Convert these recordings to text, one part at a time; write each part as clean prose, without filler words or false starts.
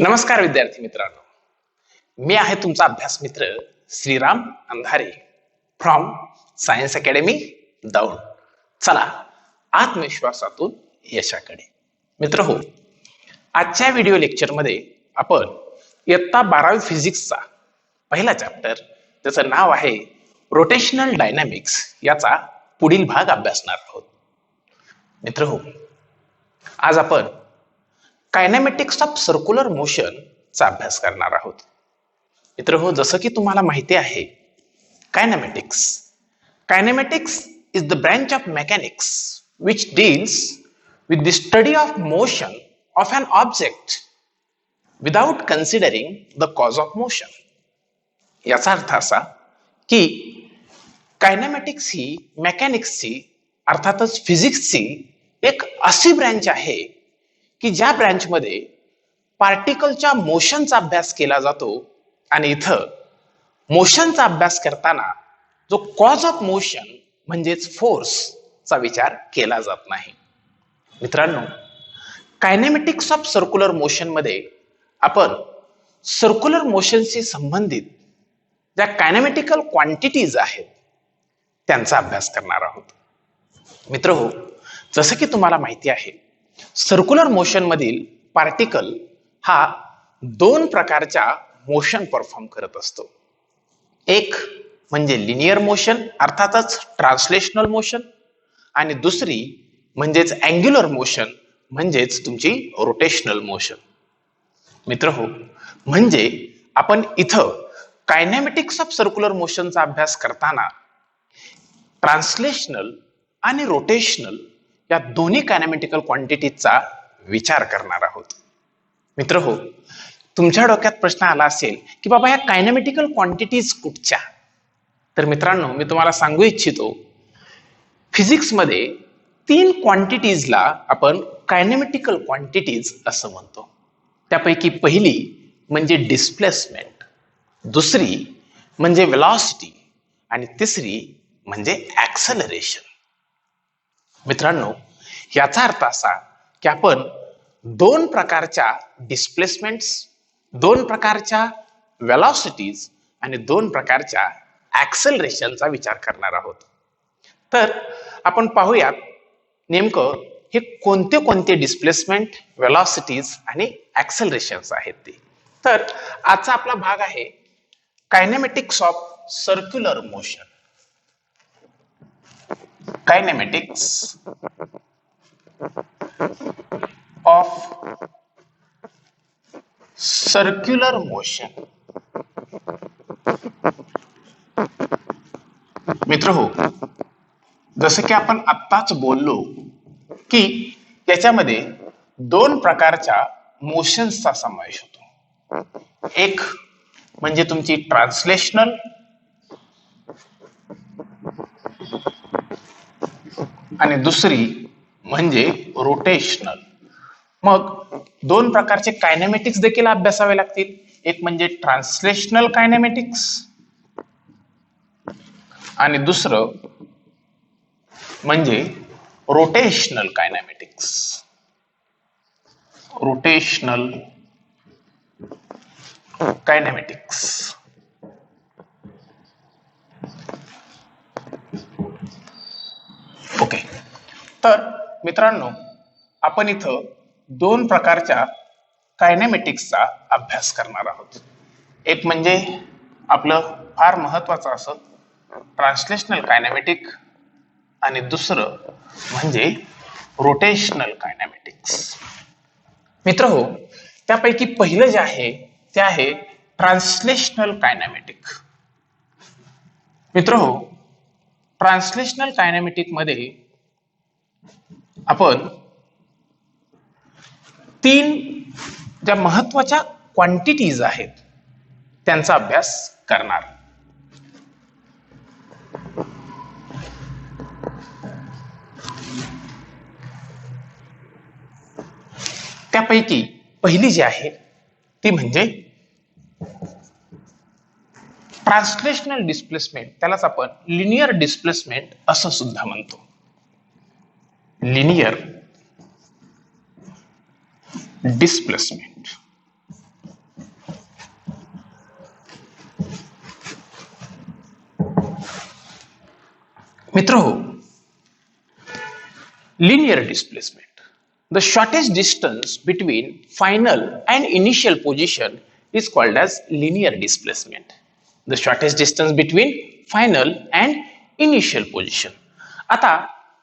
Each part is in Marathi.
नमस्कार विद्यार्थी मित्रांनो, मी आहे तुमचा अभ्यास मित्र श्रीराम अंधारे फ्रॉम सायन्स अकॅडमी दौंड. चला आत्मविश्वासातून यशाकडे. मित्र हो, आजच्या व्हिडिओ लेक्चर मध्ये आपण इयत्ता 12वी फिजिक्सचा पहिला चॅप्टर, त्याचं नाव आहे रोटेशनल डायनामिक्स, याचा पुढील भाग अभ्यासणार आहोत. मित्र हो, आज आपण कायनेमॅटिक्स ऑफ सर्क्युलर मोशन चा अभ्यास करणार आहोत. मित्र हो, जसं की तुम्हाला माहिती आहे, kinematics is the branch of mechanics which deals with the study of motion of an object without considering the cause of motion. याचा अर्थ असा की कायनेमॅटिक्स ही मेकॅनिक्सची, अर्थातच फिजिक्सची एक अशी ब्रँच आहे की ज्या ब्रँच मध्ये पार्टिकलच्या मोशनचा अभ्यास केला जातो आणि इथं मोशनचा अभ्यास करताना जो कॉज ऑफ मोशन म्हणजेच फोर्स चा विचार केला जात नाही. मित्रांनो, कायनेमॅटिक्स ऑफ सर्क्युलर मोशन मध्ये आपण सर्क्युलर मोशनशी संबंधित ज्या कायनेमॅटिकल क्वांटिटीज आहेत त्यांचा अभ्यास करणार आहोत. मित्र हो, जसं की तुम्हाला माहिती आहे, सर्क्युलर मोशन मधील पार्टिकल हा दोन प्रकारच्या मोशन परफॉर्म करत असतो. एक म्हणजे लिनियर मोशन, अर्थातच ट्रान्सलेशनल मोशन, आणि दुसरी म्हणजेच अँग्युलर मोशन, म्हणजेच तुमची रोटेशनल मोशन. मित्र हो, म्हणजे आपण इथं कायनेमॅटिक्स ऑफ सर्क्युलर मोशनचा अभ्यास करताना ट्रान्सलेशनल आणि रोटेशनल या दोन्ही कायनेमॅटिकल क्वांटिटीजचा विचार करणार आहोत. मित्र हो, तुमच्या डोक्यात प्रश्न आला असेल की बाबा या कायनेमॅटिकल क्वांटिटीज कुठच्या? तर मित्रांनो, मी तुम्हाला सांगू इच्छितो, फिजिक्स मध्ये तीन क्वांटिटीजला आपण कायनेमॅटिकल क्वांटिटीज असं म्हणतो. त्यापैकी पहिली म्हणजे डिस्प्लेसमेंट, दुसरी म्हणजे वेलॉसिटी आणि तिसरी म्हणजे ऍक्सेलरेशन. मित्रांनो, याचा अर्थ असा की आपण दोन प्रकारच्या डिस्प्लेसमेंट्स, दोन प्रकारच्या वेलॉसिटीज आणि दोन प्रकारच्या ऍक्सेलरेशनचा विचार करणार आहोत. तर आपण पाहूयात नेमकं हे कोणते कोणते डिस्प्लेसमेंट, वेलॉसिटीज आणि ऍक्सेलरेशन्स आहेत ते. तर आजचा आपला भाग आहे kinematics of circular motion. Kinematics of circular motion. मित्र हो, जसं की आपण आत्ताच बोललो की याच्यामध्ये दोन प्रकारच्या मोशन्सचा समावेश होतो. एक म्हणजे तुमची ट्रान्सलेशनल आणि दुसरी म्हणजे रोटेशनल. मग दोन प्रकारचे कायनेमॅटिक्स देखील अभ्यासावे लागतील. एक म्हणजे ट्रान्सलेशनल कायनेमॅटिक्स आणि दुसरं म्हणजे रोटेशनल कायनेमॅटिक्स. रोटेशनल कायनेमॅटिक्स. ओके, तर मित्रांनो, आपण इथं दोन प्रकारच्या कायनेमॅटिक्सचा अभ्यास करणार आहोत. एक म्हणजे आपलं फार महत्वाचं असं ट्रान्सलेशनल कायनेमॅटिक आणि दुसरं म्हणजे रोटेशनल कायनेमॅटिक्स. मित्र हो, त्यापैकी पहिलं जे आहे ते आहे ट्रान्सलेशनल कायनेमॅटिक. मित्र हो, ट्रान्सलेशनल कायनेमॅटिक मध्ये आपण तीन ज्या महत्वाच्या क्वांटिटीज आहेत त्यांचा अभ्यास करणार. त्यापैकी पहिली जी आहे ती म्हणजे ट्रान्सलेशनल डिस्प्लेसमेंट. त्यालाच आपण लिनियर डिस्प्लेसमेंट असं सुद्धा म्हणतो. Linear displacement. मित्र हो, linear displacement. The shortest distance between final and initial position is called as linear displacement. The shortest distance between final and initial position. आता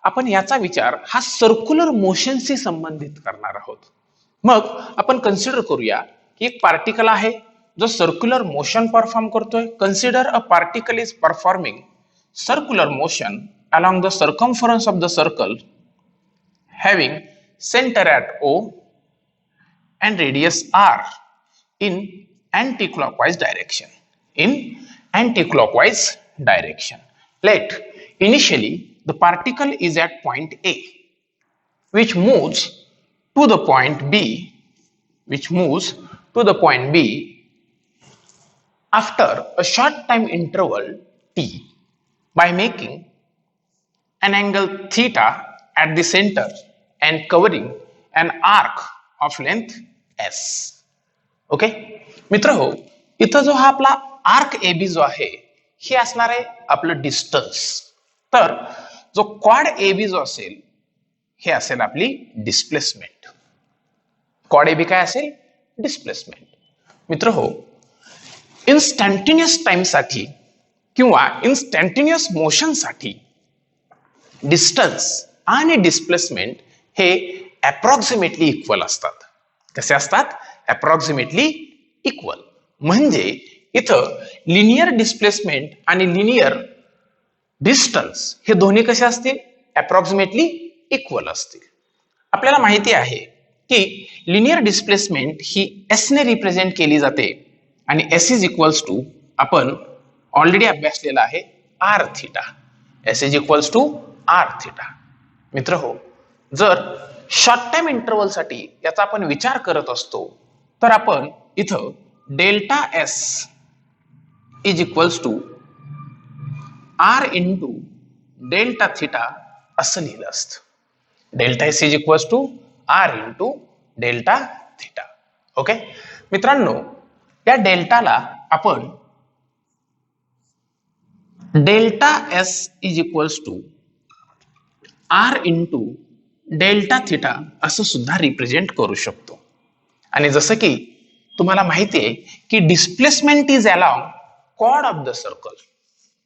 आपण याचा विचार हा सर्क्युलर मोशनशी संबंधित करणार आहोत. मग आपण कन्सिडर करूया की एक पार्टिकल आहे जो सर्क्युलर मोशन परफॉर्म करतोय. Consider a particle is performing circular motion along the circumference of the circle having center at O and radius R in anti-clockwise direction. Let initially the particle is at point A, which moves to the point B after a short time interval T by making an angle theta at the center and covering an arc of length S. Okay मित्र हो, इथं जो हा आपला आर्क AB जो आहे हे असणार आहे आपलं डिस्टन्स. तर जो क्वाड AB जो असेल हे असेल आपली डिस्प्लेसमेंट. क्वाड AB काय असेल? डिस्प्लेसमेंट. मित्र हो, इन्स्टंटेनियस टाइम साठी किंवा इन्स्टंटेनियस मोशन साठी डिस्टन्स आणि डिस्प्लेसमेंट हे अप्रॉक्सिमेटली इक्वल असतात. कसे असतात? Approximately equal. म्हणजे इथं लिनियर डिस्प्लेसमेंट आणि लिनियर डिस्टन्स हे दोन्ही कसे असतील? अप्रॉक्सिमेटली इक्वल असतील. आपल्याला माहिती आहे की लिनियर डिस्प्लेसमेंट ही एस ने रिप्रेझेंट केली जाते आणि एस इज इक्वल्स टू आपण ऑलरेडी अभ्यासलेला आहे R theta. S is equals to R theta. मित्र हो, जर शॉर्ट टाइम इंटरवल साठी याचा आपण विचार करत असतो तर आपण इथं delta S is equals to R into delta theta असं लिहिलं असतं. Delta S is equals to R into delta theta. Okay मित्रांनो, या डेल्टाला आपण delta S is equals to R into delta theta असं सुद्धा रिप्रेझेंट करू शकतो. आणि जसं की तुम्हाला माहिती आहे की displacement is along chord of the circle.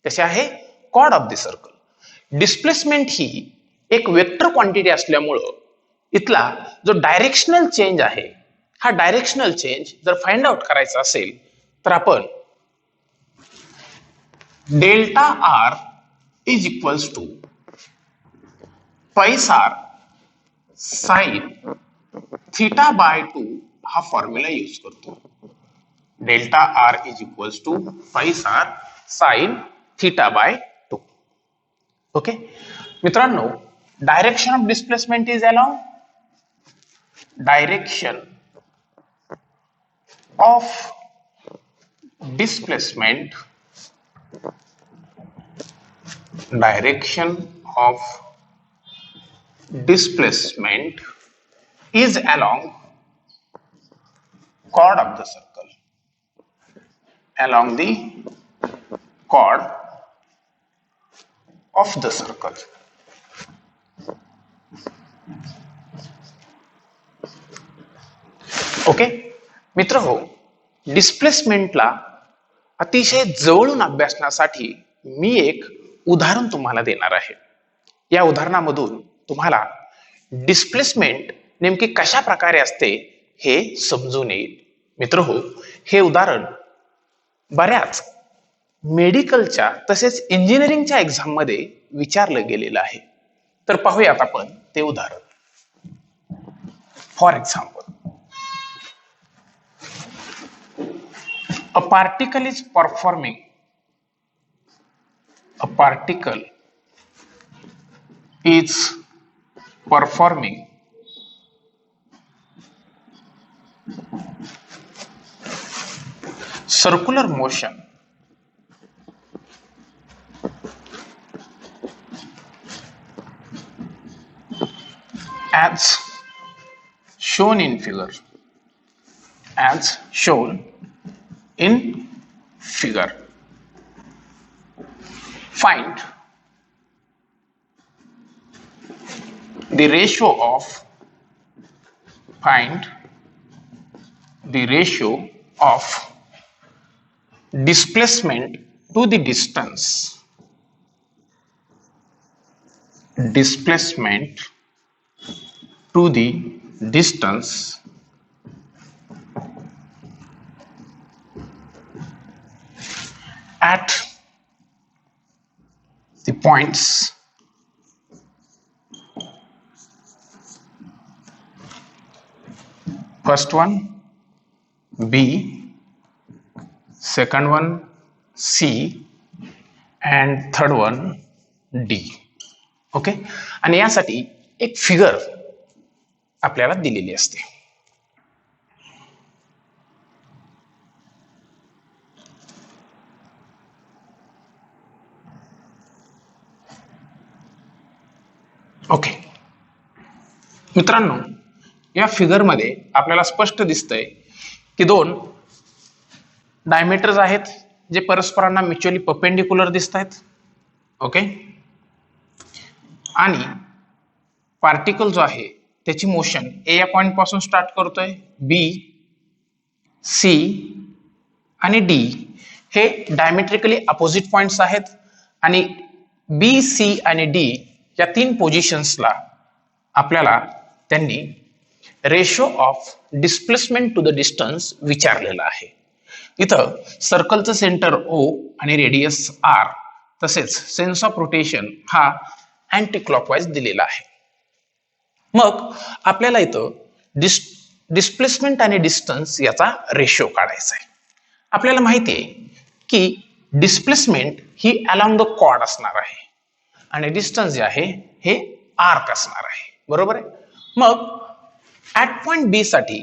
कसे आहे? Chord of the circle. Displacement ही एक वेक्टर क्वांटिटी असल्यामुळं इथला जो डायरेक्शनल चेंज आहे हा डायरेक्शनल चेंज जर फाइंड आउट करायचा असेल तर आपण delta r is equals to pi r sine theta by 2 हा फॉर्म्युला यूज करतो. Delta r is equals to pi r sine theta by 2. Okay मित्रांनो, direction of displacement is along direction of displacement is along chord of the circle. Along the chord of the circle. Okay मित्र हो, डिस्प्लेसमेंटला अतिशय जवळून अभ्यासण्यासाठी मी एक उदाहरण तुम्हाला देणार आहे. या उदाहरणामधून तुम्हाला डिस्प्लेसमेंट नेमकी कशा प्रकारे असते हे समजून येईल. मित्र हो, हे उदाहरण बऱ्याच मेडिकलच्या तसेच इंजिनिअरिंगच्या एक्झाम मध्ये विचारलं गेलेलं आहे. तर पाहूयात आपण ते उदाहरण. For example, a particle is performing circular motion as shown in figure. Find the ratio of find the ratio of displacement to the distance at the points first one B, second one C and third one D. Okay, आणि यासाठी एक फिगर आपल्याला दिलेली असते. ओके मित्रांनो, या फिगर मध्ये आपल्याला स्पष्ट दिसतंय की दोन डायमीटर्स आहेत जे परस्परांना म्युच्युअली परपेंडिक्युलर दिसत आहेत. ओके, आणि पार्टिकल जो आहे त्याची मोशन ए या पॉइंट पासून स्टार्ट करतोय, बी, सी आणि डी हे डायमेट्रिकली अपोजिट पॉइंट्स आहेत आणि बी, सी आणि डी या तीन पोझिशन्सला आपल्याला त्यांनी ratio of displacement to the distance विचारलेला आहे. इथं सर्कलचं सेंटर ओ आणि रेडियस आर तसेच सेन्स ऑफ रोटेशन हा अँटी क्लॉकवाईज दिलेला आहे. मग आपल्याला इथं डिस्प्लेसमेंट आणि डिस्टन्स याचा रेशो काढायचा आहे. आपल्याला माहिती आहे की डिस्प्लेसमेंट ही अलॉंग द कॉर्ड असणार आहे आणि डिस्टन्स जे आहे हे आर्क असणार आहे, बरोबर आहे. मग ऍट पॉइंट बी साठी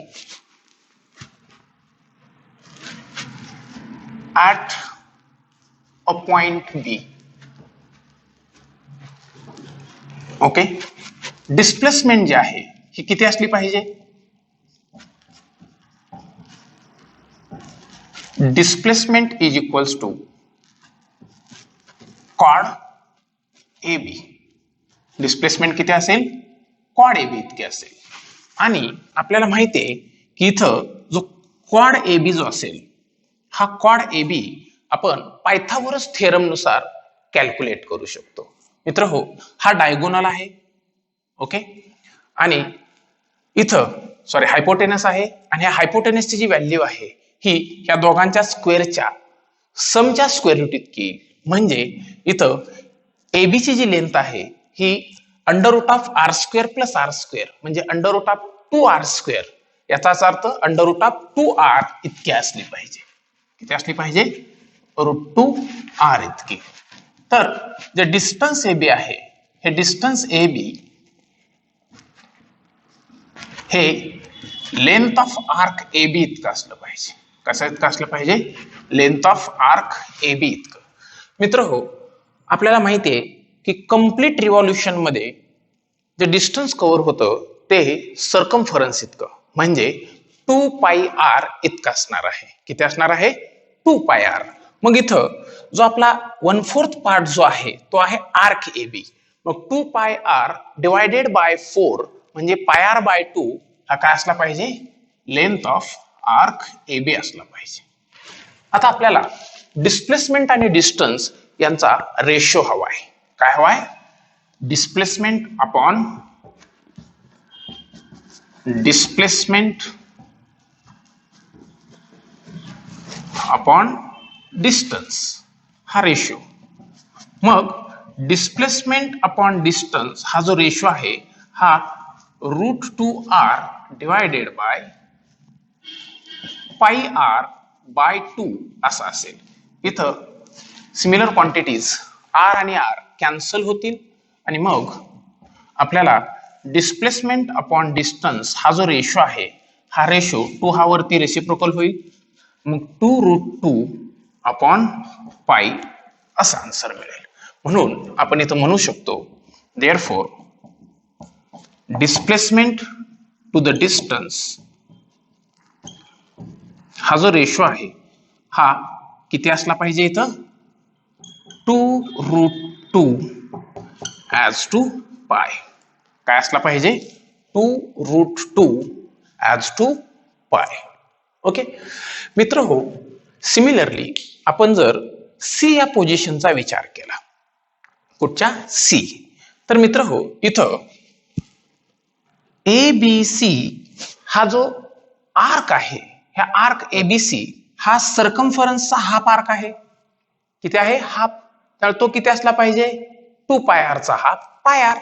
at a point B, okay, displacement जे आहे ही किती असली पाहिजे? डिस्प्लेसमेंट इज इक्वल्स टू कॉड ए बी. डिस्प्लेसमेंट किती असेल? कॉड ए बी इतके असेल. आणि आपल्याला माहिती आहे की इथं जो कॉड ए बी जो असेल हा कॉड ए बी आपण पायथागोरस थेरम नुसार कॅल्क्युलेट करू शकतो. मित्र हो, हा डायगोनल आहे, ओके, आणि इथं हायपोटेनस आहे आणि ह्या हायपोटेनसची जी व्हॅल्यू आहे ही या दोघांच्या स्क्वेअरच्या समच्या स्क्वेअर रूट इतकी. म्हणजे इथं एबी ची जी लेंथ आहे ही under root of r square plus r square म्हणजे under root of 2r square, याचाच अर्थ अंडर रूट ऑफ 2r इतकी असली पाहिजे. किती असली पाहिजे? √2r इतकी. तर जे डिस्टन्स ए बी आहे हे डिस्टन्स ए बी हे length of arc A B इतकं असलं पाहिजे. कसं इतकं असलं पाहिजे? Length of arc A B इतकं. मित्र हो, आपल्याला माहिती आहे की कंप्लीट रिव्हॉल्युशन मध्ये जे डिस्टन्स कव्हर होतं ते सर्कम्फरन्स इतकं म्हणजे 2πr इतकं असणार आहे. किती असणार आहे? 2πr. मग इथं जो आपला 1/4 पार्ट जो आहे तो आहे आर्क ए बी. मग 2πr डिवायडेड बाय 4 म्हणजे πr/2 हा काय असला पाहिजे? Length of arc A B असला पाहिजे. आता आपल्याला डिस्प्लेसमेंट आणि डिस्टन्स यांचा रेशो हवा आहे. काय हवा आहे? डिस्प्लेसमेंट अपॉन डिस्टन्स हा रेशो. मग डिस्प्लेसमेंट अपॉन डिस्टन्स हा जो रेशो आहे हा √2r डिवायडेड बाय πr/2 असा असेल. इथं सिमिलर क्वांटिटीज r आणि r कॅन्सल होतील आणि मग आपल्याला डिस्प्लेसमेंट अपॉन डिस्टन्स हा जो रेशो आहे हा रेशो 2 हा वरती रेसिप्रोकल होईल. मग 2√2/π असा आन्सर मिळेल. म्हणून आपण इथं म्हणू शकतो therefore displacement to the distance हा जो रेशो आहे हा किती असला पाहिजे? इथं 2√2 as to π. काय असला पाहिजे 2√2 ॲज टू पाय. ओके मित्र हो, सिमिलरली आपण जर सी या पोझिशनचा विचार केला, कुठच्या सी, तर मित्र हो इथं ABC हा जो आर्क आहे, ह्या आर्क ABC हा सर्कम्फरन्सचा हाफ आर्क आहे. किती आहे? हाफ. तर तो किती असला पाहिजे? 2 पाय आरचा हाफ पाय आर.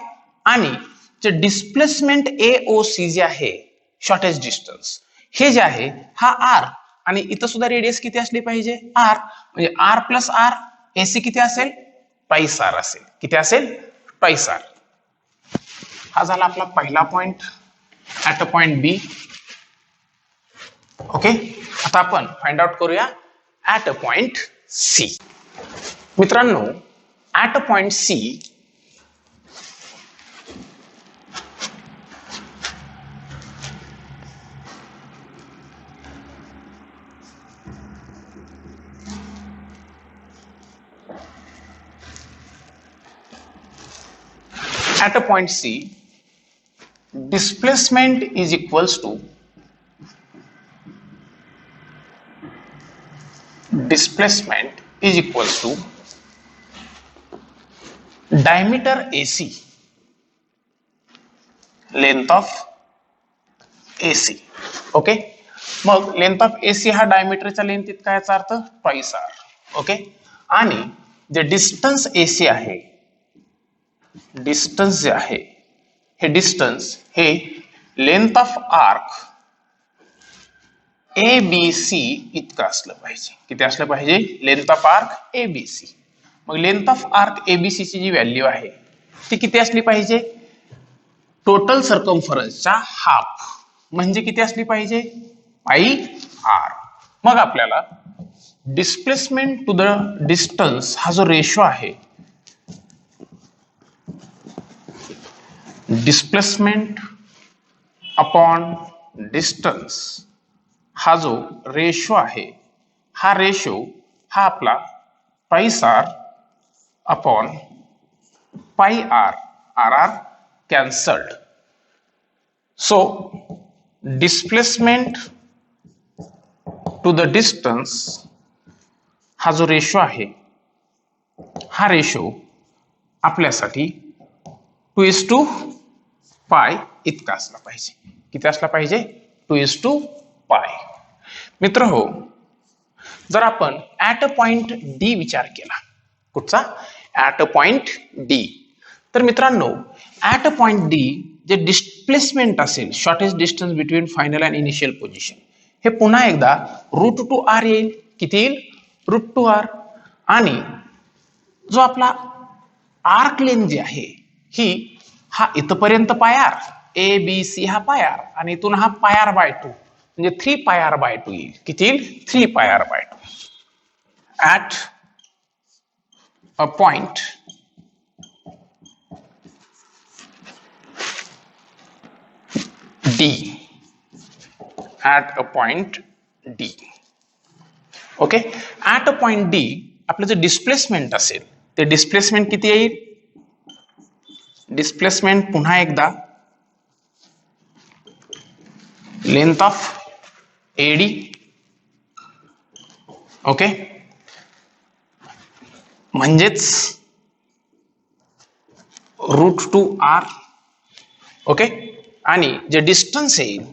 आणि जे डिस्प्लेसमेंट AOC जे आहे, शॉर्टेज डिस्टन्स, हे जे आहे हा आर, आणि इथं सुद्धा रेडियस किती असली पाहिजे? आर. म्हणजे आर प्लस आर, AC किती असेल? ट्वाइस आर असेल. किती असेल? Twice R. हा झाला आपला पहिला point at a point B. Okay, आता आपण फाइंड आउट करूया ऍट अ पॉइंट सी. मित्रांनो, at a point C at a point C, displacement is equals to diameter AC, length of AC. Okay, मग लेंथ ऑफ AC हा डायमीटरच्या लेंथ इतका, याचा अर्थ ट्वाइस आर. ओके, आणि जे डिस्टन्स AC आहे, डिस्टन्स जे आहे, हे डिस्टन्स हे लेंथ ऑफ आर्क ABC इतकं असलं पाहिजे. किती असलं पाहिजे? Length of arc ABC. मग लेंथ ऑफ आर्क ABC ची जी व्हॅल्यू आहे ती किती असली पाहिजे? टोटल सर्कम्फरन्सचा हाफ, म्हणजे किती असली पाहिजे? पाई आर. मग आपल्याला डिस्प्लेसमेंट टू द डिस्टन्स हा जो रेशो आहे, डिस्प्लेसमेंट अपॉन डिस्टन्स हा जो रेशो आहे, हा रेशो हा आपला twice R upon pi R, R R cancelled. So displacement to the distance हा जो रेशो आहे, हा रेशो आपल्यासाठी 2:पाय इतका असला पाहिजे. किती असला पाहिजे? 2:पाय. मित्र हो, जर आपण ऍट अ पॉइंट डी विचार केला, कुठचा? ऍट अ पॉइंट डी, तर मित्रांनो ऍट अ पॉइंट डी जे डिस्प्लेसमेंट असेल, shortest distance between final and initial position, हे पुन्हा एकदा √2r येईल. किती येईल? √2r. आणि जो आपला आर्क लेंथ जी आहे ही, हा इथपर्यंत पाय आर, ABC हा पाय आर, आणि इथून हा पाय आर बाय 2, म्हणजे 3πr/2 येईल. किती येईल? 3πr/2. At a point D, at a point D. Okay, at a point D आपलं जे डिस्प्लेसमेंट असेल, ते डिस्प्लेसमेंट किती येईल? डिस्प्लेसमेंट पुन्हा एकदा लेंथ ऑफ AD. ओके, म्हणजेच √2r. ओके, आणि जे डिस्टन्स येईल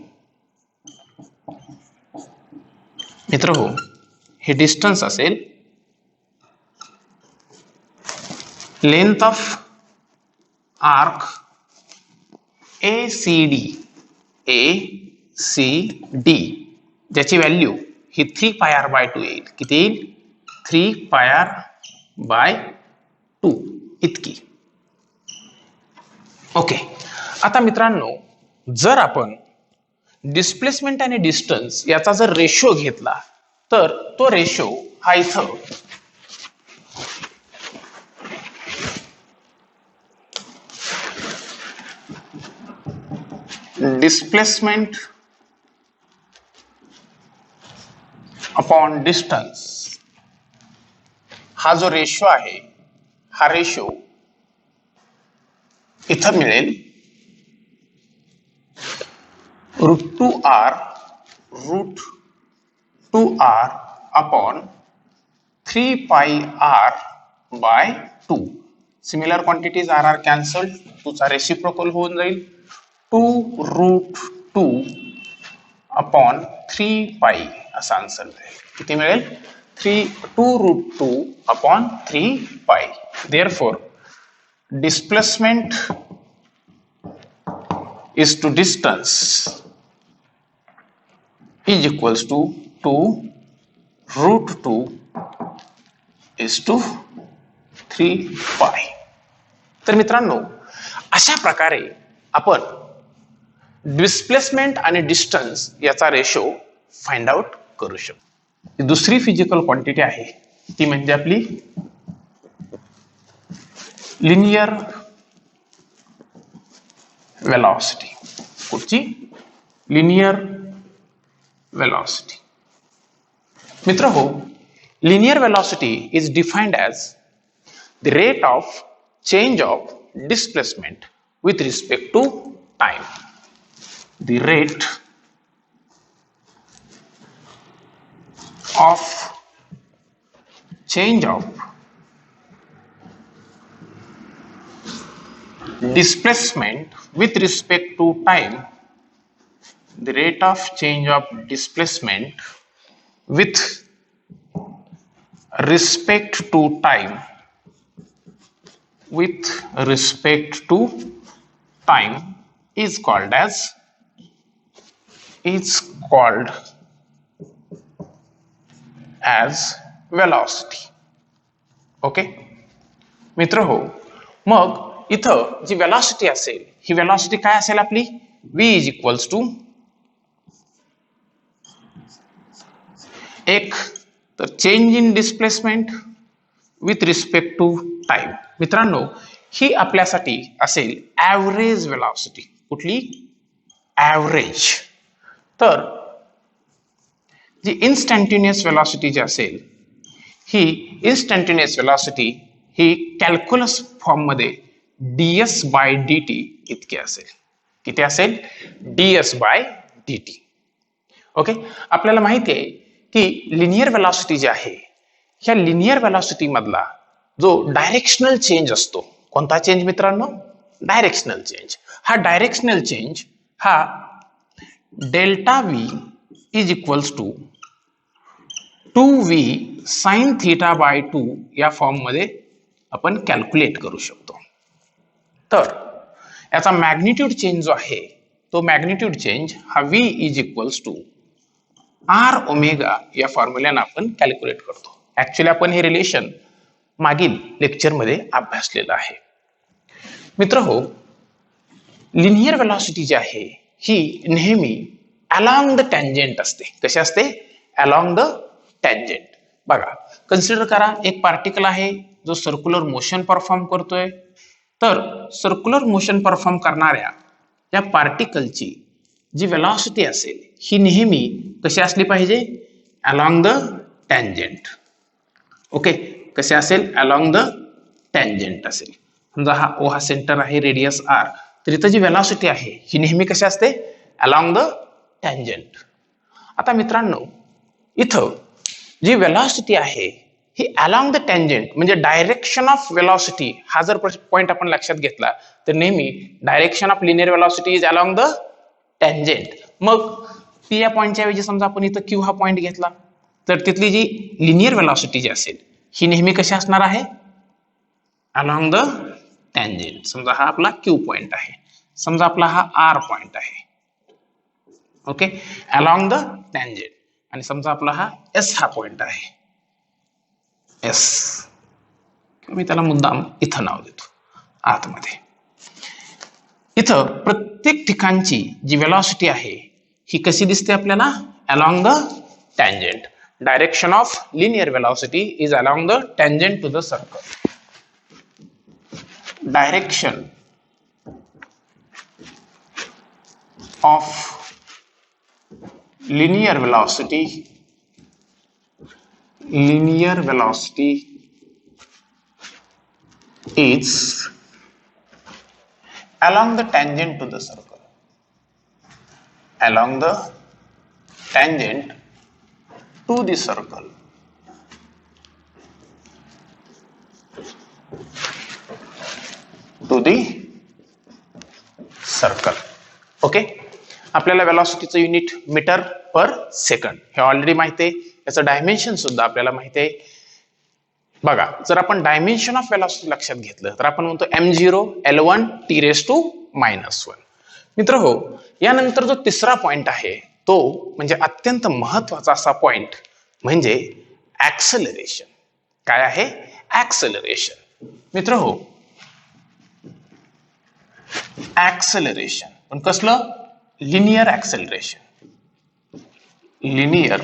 मित्र हो, हे डिस्टन्स असेल लेंथ ऑफ आर्क ACD, ज्याची व्हॅल्यू ही 3πr/2 येईल. किती येईल? 3πr/2 इतकी. ओके, आता मित्रांनो, जर आपण डिस्प्लेसमेंट आणि डिस्टन्स याचा जर रेशो घेतला, तर तो रेशो हा इथं डिस्प्लेसमेंट अपॉन डिस्टन्स हा जो रेशो आहे, हा रेशो इथं मिळेल root 2r upon 3 pi r by 2. Similar quantities are cancelled, 2 चा reciprocal होऊन जाईल, 2 root 2 upon 3 pi असा आन्सर मिळेल. किती मिळेल? 2 root 2 upon 3 pi. Therefore, displacement is to distance is equals to 2 root 2 is to 3 pi. तर मित्रांनो, अशा प्रकारे आपण डिस्प्लेसमेंट आणि डिस्टन्स याचा रेशो फाइंड आउट करू शकतो. दुसरी फिजिकल क्वांटिटी आहे ती म्हणजे आपली लिनियर वेलॉसिटी. कुठची? Linear velocity. मित्र हो, linear velocity is defined as the rate of change of displacement with respect to time. The rate of change of displacement with respect to time. The rate of change of displacement with respect to time is called as velocity. Okay मित्र हो, मग इथं जी वेलॉसिटी असेल ही वेलॉसिटी काय असेल आपली? v इज इक्वल्स टू एक तर change in displacement with respect to time. मित्रांनो, ही आपल्यासाठी असेल ॲव्हरेज वेलॉसिटी. कुठली? ॲव्हरेज. तर जी इन्स्टंटेनियस वेलॉसिटी जी असेल ही इन्स्टंटेनियस वेलॉसिटी ही कॅल्क्युलस फॉर्म मध्ये ds बाय dt इतकी असेल. किती असेल? ds bye dt. ओके, आपल्याला माहिती आहे की लिनियर वेलॉसिटी जी आहे ह्या लिनियर वेलॉसिटी मधला जो डायरेक्शनल चेंज असतो, कोणता चेंज मित्रांनो? Directional change. हा डायरेक्शनल चेंज हा delta v is equals to 2v sine theta by 2 या फॉर्म मध्ये आपण कॅल्क्युलेट करू शकतो. तर याचा मॅग्निट्यूड चेंज जो आहे तो मॅग्निट्यूड चेंज हा v is equals to R omega या फॉर्म्युल्याने आपण कॅल्क्युलेट करतो. ऍक्च्युली आपण हे रिलेशन मागील लेक्चर मध्ये अभ्यासलेलं आहे. मित्र हो, लिनियर वेलॉसिटी जी आहे ही नेहमी अलॉंग द टँजेंट असते. कशी असते? Along the tangent. बघा, कन्सिडर करा एक पार्टिकल आहे जो सर्क्युलर मोशन परफॉर्म करतोय. तर सर्क्युलर मोशन परफॉर्म करणाऱ्या या पार्टिकलची जी वेलॉसिटी असेल ही नेहमी कशी असली पाहिजे? Along the tangent. ओके, कसे असेल? अलॉंग द टँजेंट असेल. समजा हा ओ हा सेंटर आहे, रेडियस r, तर इथं जी वेलॉसिटी आहे ही नेहमी कशी असते? Along the tangent. आता मित्रांनो, इथं जी वेलॉसिटी आहे ही अलॉंग द टँजेंट म्हणजे डायरेक्शन ऑफ वेलॉसिटी हा जर पॉइंट आपण लक्षात घेतला तर नेहमी direction of linear velocity is along the tangent. मग पी या पॉइंटच्या ऐवजी समजा आपण इथं क्यू हा पॉइंट घेतला तर तिथली जी लिनियर वेलॉसिटी जी असेल ही नेहमी कशी असणार आहे? Along the tangent. समजा हा आपला क्यू पॉइंट आहे, समजा आपला हा आर पॉइंट आहे. Okay, along the tangent. आणि समजा आपला हा एस हा पॉइंट आहे, एस. मी त्याला मुद्दाम इथं नाव देतो आतमध्ये. इथं प्रत्येक ठिकाणची जी वेलॉसिटी आहे ही कशी दिसते आपल्याला? Along the tangent. Direction of linear velocity is along the tangent to the circle. Direction of linear velocity is along the tangent to the circle. along the tangent to the circle. To the circle. Okay, आपल्याला वेलॉसिटीचं युनिट मीटर पर सेकंड हे ऑलरेडी माहिती आहे. याचं डायमेन्शन सुद्धा आपल्याला माहिती आहे. बघा, जर आपण डायमेन्शन ऑफ वेलॉसिटी लक्षात घेतलं तर आपण म्हणतो m0 l1 t raised to -1. मित्र हो, यानंतर जो तिसरा पॉइंट आहे तो म्हणजे अत्यंत महत्वाचा असा पॉइंट म्हणजे ऍक्सेलरेशन. काय आहे? ऍक्सेलरेशन. मित्र हो, ऍक्सेलरेशन पण कसलं? Linear acceleration. Linear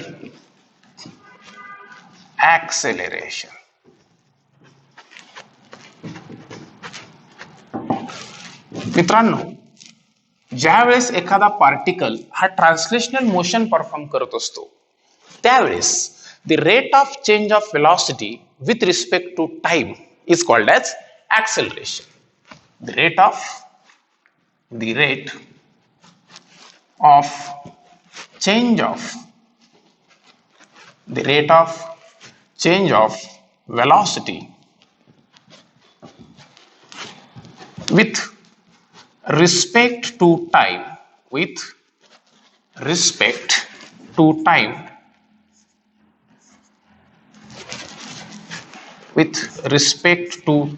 acceleration. मित्रांनो, ज्या वेळेस एखादा पार्टिकल हा ट्रान्सलेशनल मोशन परफॉर्म करत असतो त्यावेळेस the rate of change of velocity with respect to time is called as acceleration. The rate of change of velocity with respect to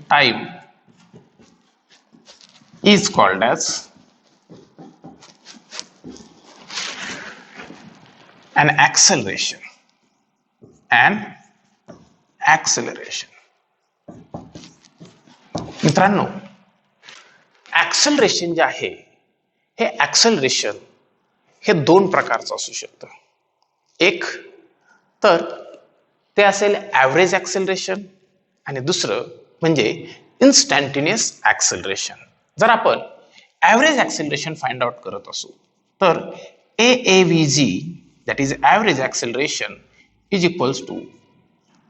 time is called as an acceleration. मित्रांनो, ऍक्सेलरेशन जे आहे हे ऍक्सेलरेशन हे दोन प्रकारचं असू शकतं. एक तर ते असेल ऍव्हरेज ऍक्सेलरेशन आणि दुसरं म्हणजे इन्स्टंटेनियस ऍक्सेलरेशन. जर आपण ऍव्हरेज ऍक्सेलरेशन फाइंड आउट करत असू तर AAVG that is average acceleration is equals to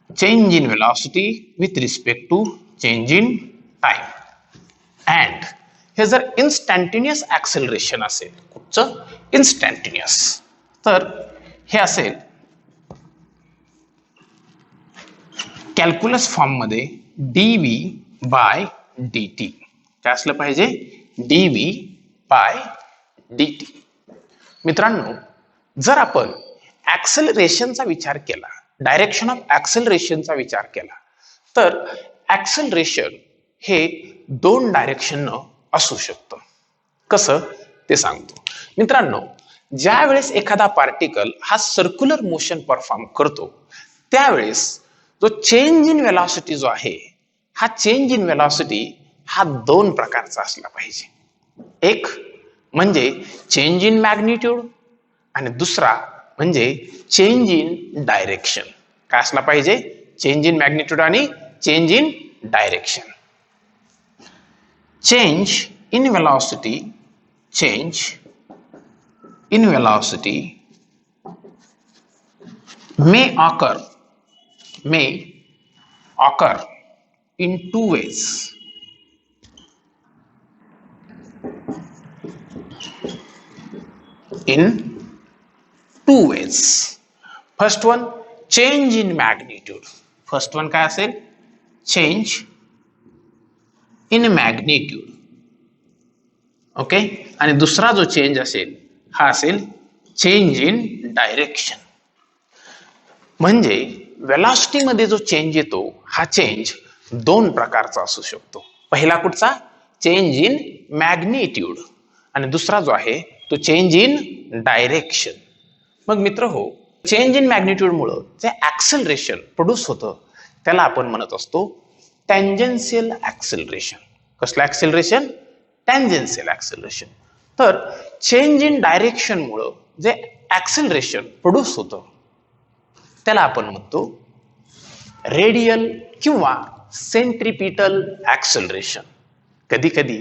change in velocity with respect to change in time. and हे जर instantaneous acceleration असेल, कुठचं? instantaneous, तर हे असेल कॅल्क्युलस फॉर्म मध्ये dv by dt. काय असलं पाहिजे? dv by dt. मित्रांनो, जर आपण ऍक्सेलरेशनचा विचार केला, डायरेक्शन ऑफ ऍक्सेलरेशनचा विचार केला तर ऍक्सेलरेशन हे दोन डायरेक्शननं असू शकतं. कसं ते सांगतो. मित्रांनो, ज्या वेळेस एखादा पार्टिकल हा सर्क्युलर मोशन परफॉर्म करतो त्यावेळेस जो चेंज इन वेलॉसिटी जो आहे हा चेंज इन वेलॉसिटी हा दोन प्रकारचा असला पाहिजे. एक म्हणजे चेंज इन मॅग्निट्यूड आणि दुसरा म्हणजे चेंज इन डायरेक्शन. काय असला पाहिजे? चेंज इन मॅग्निट्यूड आणि change in direction. Change in velocity may occur in two ways. First one, change in magnitude. First one काय असेल? Change in magnitude. ओके, आणि दुसरा जो चेंज असेल हा असेल चेंज इन डायरेक्शन. म्हणजे वेलॉसिटी मध्ये जो चेंज येतो हा चेंज दोन प्रकारचा असू शकतो. पहिला कुठचा? चेंज इन मॅग्निट्यूड आणि दुसरा जो आहे तो चेंज इन डायरेक्शन. मग मित्र हो, चेंज इन मॅग्निट्यूड मुळे जे ऍक्सेलरेशन प्रोड्यूस होतं त्याला आपण म्हणत असतो टँजेन्शियल ऍक्सेलरेशन. कसलं ऍक्सेलरेशन? Tangential acceleration. तर चेंज इन डायरेक्शन मुळे जे ऍक्सेलरेशन प्रोड्यूस होतं त्याला आपण म्हणतो रेडियल किंवा सेंट्रिपिटल ऍक्सेलरेशन. कधी कधी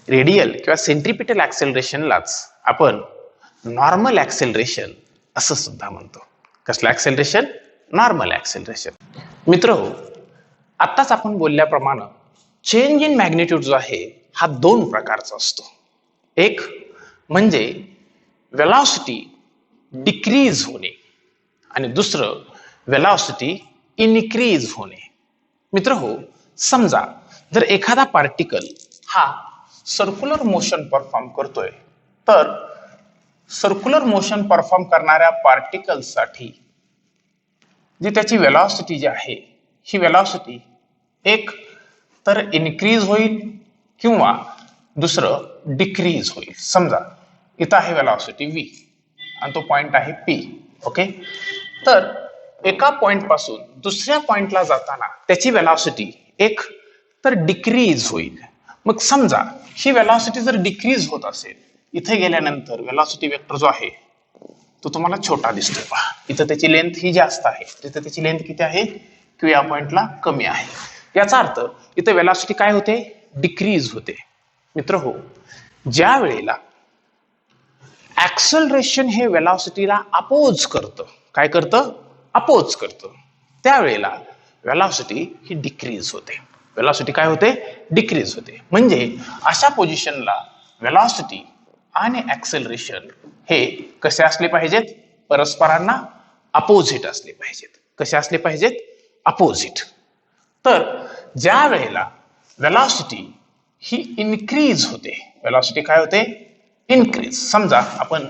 रेडियल किंवा सेंट्रिपिटल ऍक्सेलरेशनलाच आपण नॉर्मल ऍक्सेलरेशन असं सुद्धा म्हणतो. कसलं ऍक्सेलरेशन? Normal acceleration. मित्र हो, आत्ताच आपण बोलल्याप्रमाणे चेंज इन मॅग्निट्यूड जो आहे हा दोन प्रकारचा असतो. एक म्हणजे वेलॉसिटी डिक्रीज होणे आणि दुसरं वेलॉसिटी इनक्रीज होणे. मित्र हो, समजा जर एखादा पार्टिकल हा सर्क्युलर मोशन परफॉर्म करतोय, तर सर्क्युलर मोशन परफॉर्म करणाऱ्या पार्टिकलसाठी जी त्याची वेलॉसिटी जी आहे, ही वेलॉसिटी एक तर इनक्रीज होईल किंवा दुसरं डिक्रीज होईल. समजा इथं आहे वेलॉसिटी v आणि तो पॉइंट आहे p. ओके, तर एका पॉइंट पासून दुसऱ्या पॉइंटला जाताना त्याची वेलॉसिटी एक तर डिक्रीज होईल. मग समजा ही वेलॉसिटी जर डिक्रीज होत असेल, इथे गेल्यानंतर वेलॉसिटी वेक्टर जो आहे तो तुम्हाला छोटा दिसतोय पहा. इथं त्याची लेंथ ही जास्त आहे, तिथं त्याची लेंथ किती आहे, किंवा या पॉइंटला कमी आहे. याचा अर्थ इथे वेलॉसिटी काय होते, डिक्रीज होते. मित्र हो, ज्या वेळेला ऍक्सलरेशन हे वेलॉसिटीला अपोज करतं, काय करतं, अपोज करतं, त्यावेळेला वेलॉसिटी ही डिक्रीज होते. वेलॉसिटी काय होते, डिक्रीज होते. म्हणजे अशा पोझिशनला वेलॉसिटी आणि ऍक्सलरेशन हे कसे असले पाहिजेत, परस्परांना अपोजिट असले पाहिजेत. कसे असले पाहिजेत, अपोजिट. तर ज्या वेळेला वेलॉसिटी ही इनक्रीज होते, वेलॉसिटी काय होते, इनक्रीज. समजा आपण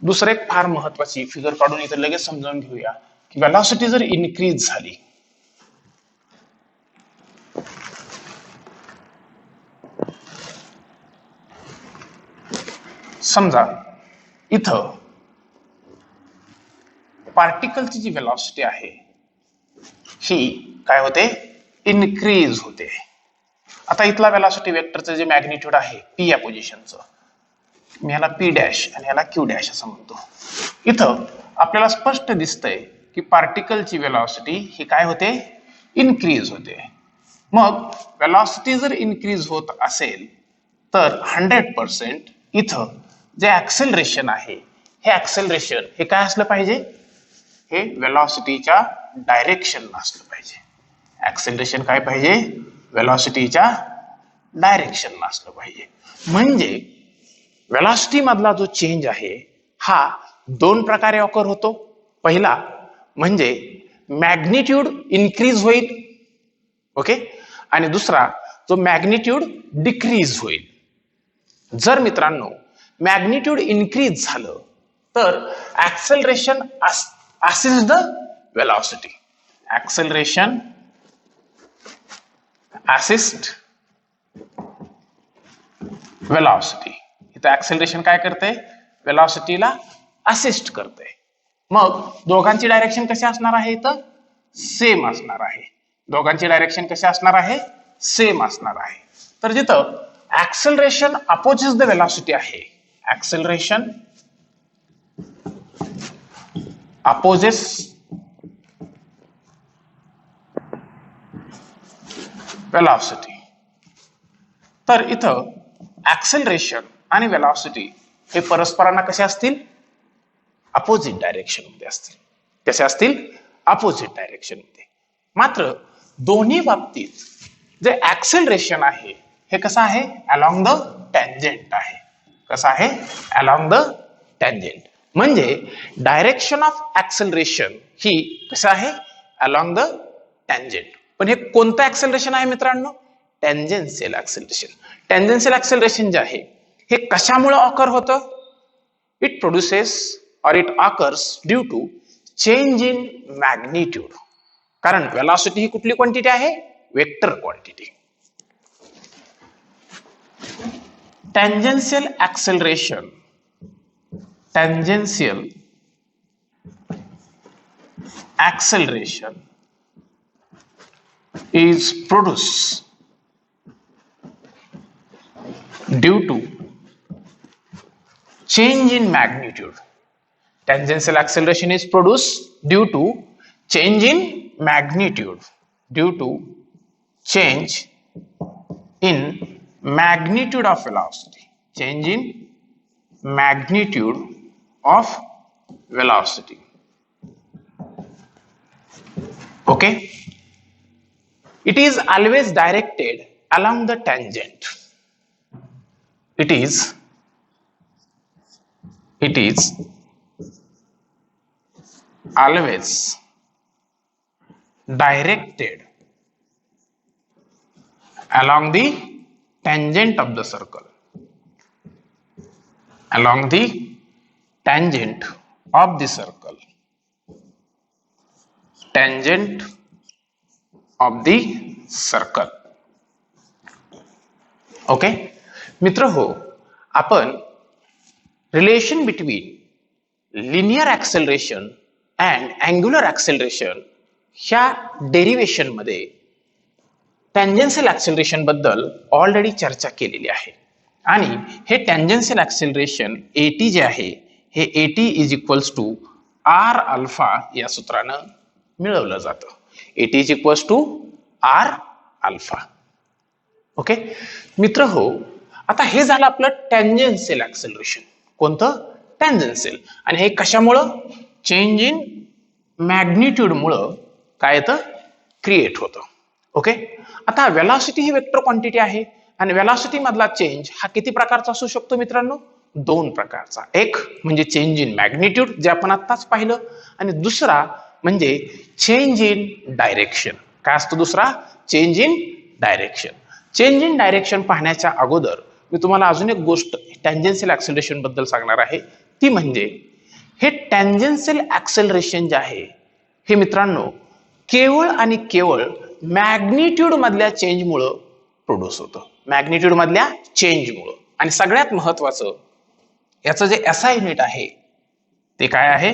दुसरं एक फार महत्वाची फिगर काढून इथे लगेच समजावून घेऊया की वेलॉसिटी जर इनक्रीज झाली, समजा इथं पार्टिकलची जी वेलॉसिटी आहे ही काय होते, इनक्रीज होते. आता इथला वेलॉसिटी वेक्टरचं जे मॅग्निट्यूड आहे p या पोझिशनचं, मी ह्याला p डॅश आणि ह्याला q डॅश असं म्हणतो. इथं आपल्याला स्पष्ट दिसतंय की पार्टिकलची वेलॉसिटी ही काय होते, इनक्रीज होते. मग वेलॉसिटी जर इनक्रीज होत असेल तर 100% इथं जे ऍक्सेलरेशन आहे, हे ऍक्सेलरेशन हे काय असलं पाहिजे, हे वेलॉसिटीच्या डायरेक्शन असलं पाहिजे. ऍक्सेलरेशन काय पाहिजे, वेलॉसिटीच्या डायरेक्शन असलं पाहिजे. म्हणजे वेलॉसिटी मधला जो चेंज आहे हा दोन प्रकारे ऑकर होतो. पहिला म्हणजे मॅग्निट्यूड इनक्रीज होईल, ओके, आणि दुसरा जो मॅग्निट्यूड डिक्रीज होईल. जर मित्रांनो मॅग्निट्यूड इनक्रीज झालं तर acceleration assist the velocity. Acceleration assist velocity. इथं ऍक्सेलरेशन काय करते, वेलॉसिटीला असिस्ट करते. मग दोघांची डायरेक्शन कशी असणार आहे, इथं सेम असणार आहे. दोघांची डायरेक्शन कशी असणार आहे, सेम असणार आहे. तर जिथं ऍक्सेलरेशन अपोजेस द वेलॉसिटी आहे, ऍक्सेलरेशन अपोजेस वेलॉसिटी, तर इथं ऍक्सेलरेशन आणि वेलॉसिटी हे परस्परांना कसे असतील, अपोजिट डायरेक्शन मध्ये असतील. कसे असतील, अपोजिट डायरेक्शन मध्ये. मात्र दोन्ही बाबतीत जे ऍक्सेलरेशन आहे हे कसं आहे, अलॉंग द टँजेंट आहे. कसं आहे, अलॉंग द टँजेंट. म्हणजे डायरेक्शन ऑफ ऍक्सेलरेशन ही कसं आहे, अलॉंग द टँजेंट. पण हे कोणतं ऍक्सेलरेशन आहे मित्रांनो, टँजेन्शियल ऍक्सेलरेशन. टँजेन्शियल ऍक्सेलरेशन जे आहे हे कशामुळे ऑकर होतं, it produces or it occurs due to change in magnitude. कारण वेलॉसिटी ही कुठली क्वांटिटी आहे, vector quantity. Tangential acceleration, tangential acceleration is produced due to change in magnitude. Tangential acceleration is produced due to change in magnitude, due to change in magnitude of velocity, change in magnitude of velocity. Okay, it is always directed along the tangent. It is it is always directed along the tangent of the circle, along the tangent of the circle, tangent of the circle. Okay मित्र हो, आपण relation between linear acceleration and angular acceleration ह्या डेरिवेशन मध्ये टँजेन्शियल ऍक्सेलरेशन बद्दल ऑलरेडी चर्चा केलेली आहे. आणि हे टँजेन्शियल ऍक्सेलरेशन एटी जे आहे हे a t is equals to R alpha या सूत्रानं मिळवलं जातं. A t is equals to R alpha. Okay मित्र हो, आता हे झालं आपलं टँजेन्शियल ऍक्सेलरेशन. कोणतं? टँजेन्शियल. आणि हे कशामुळं? चेंज इन मॅग्निट्यूड मुळे काय येतं? क्रिएट होतं. ओके, आता वेलॉसिटी ही वेक्टर क्वांटिटी आहे आणि वेलॉसिटी मधला चेंज हा किती प्रकारचा असू शकतो मित्रांनो? दोन प्रकारचा. एक म्हणजे चेंज इन मॅग्निट्यूड जे आपण आत्ताच पाहिलं, आणि दुसरा म्हणजे चेंज इन डायरेक्शन. काय असतो दुसरा? Change in direction. Change in direction पाहण्याच्या अगोदर मी तुम्हाला अजून एक गोष्ट टँजेन्शियल ऍक्सेलरेशन बद्दल सांगणार आहे. ती म्हणजे हे टँजेन्शियल ऍक्सेलरेशन जे आहे हे मित्रांनो केवळ आणि केवळ मॅग्निट्यूड मधल्या चेंज मुळे प्रोड्यूस होतं. मॅग्निट्यूड मधल्या चेंज मुळे. आणि सगळ्यात महत्वाचं याचं जे एसआय युनिट आहे ते काय आहे?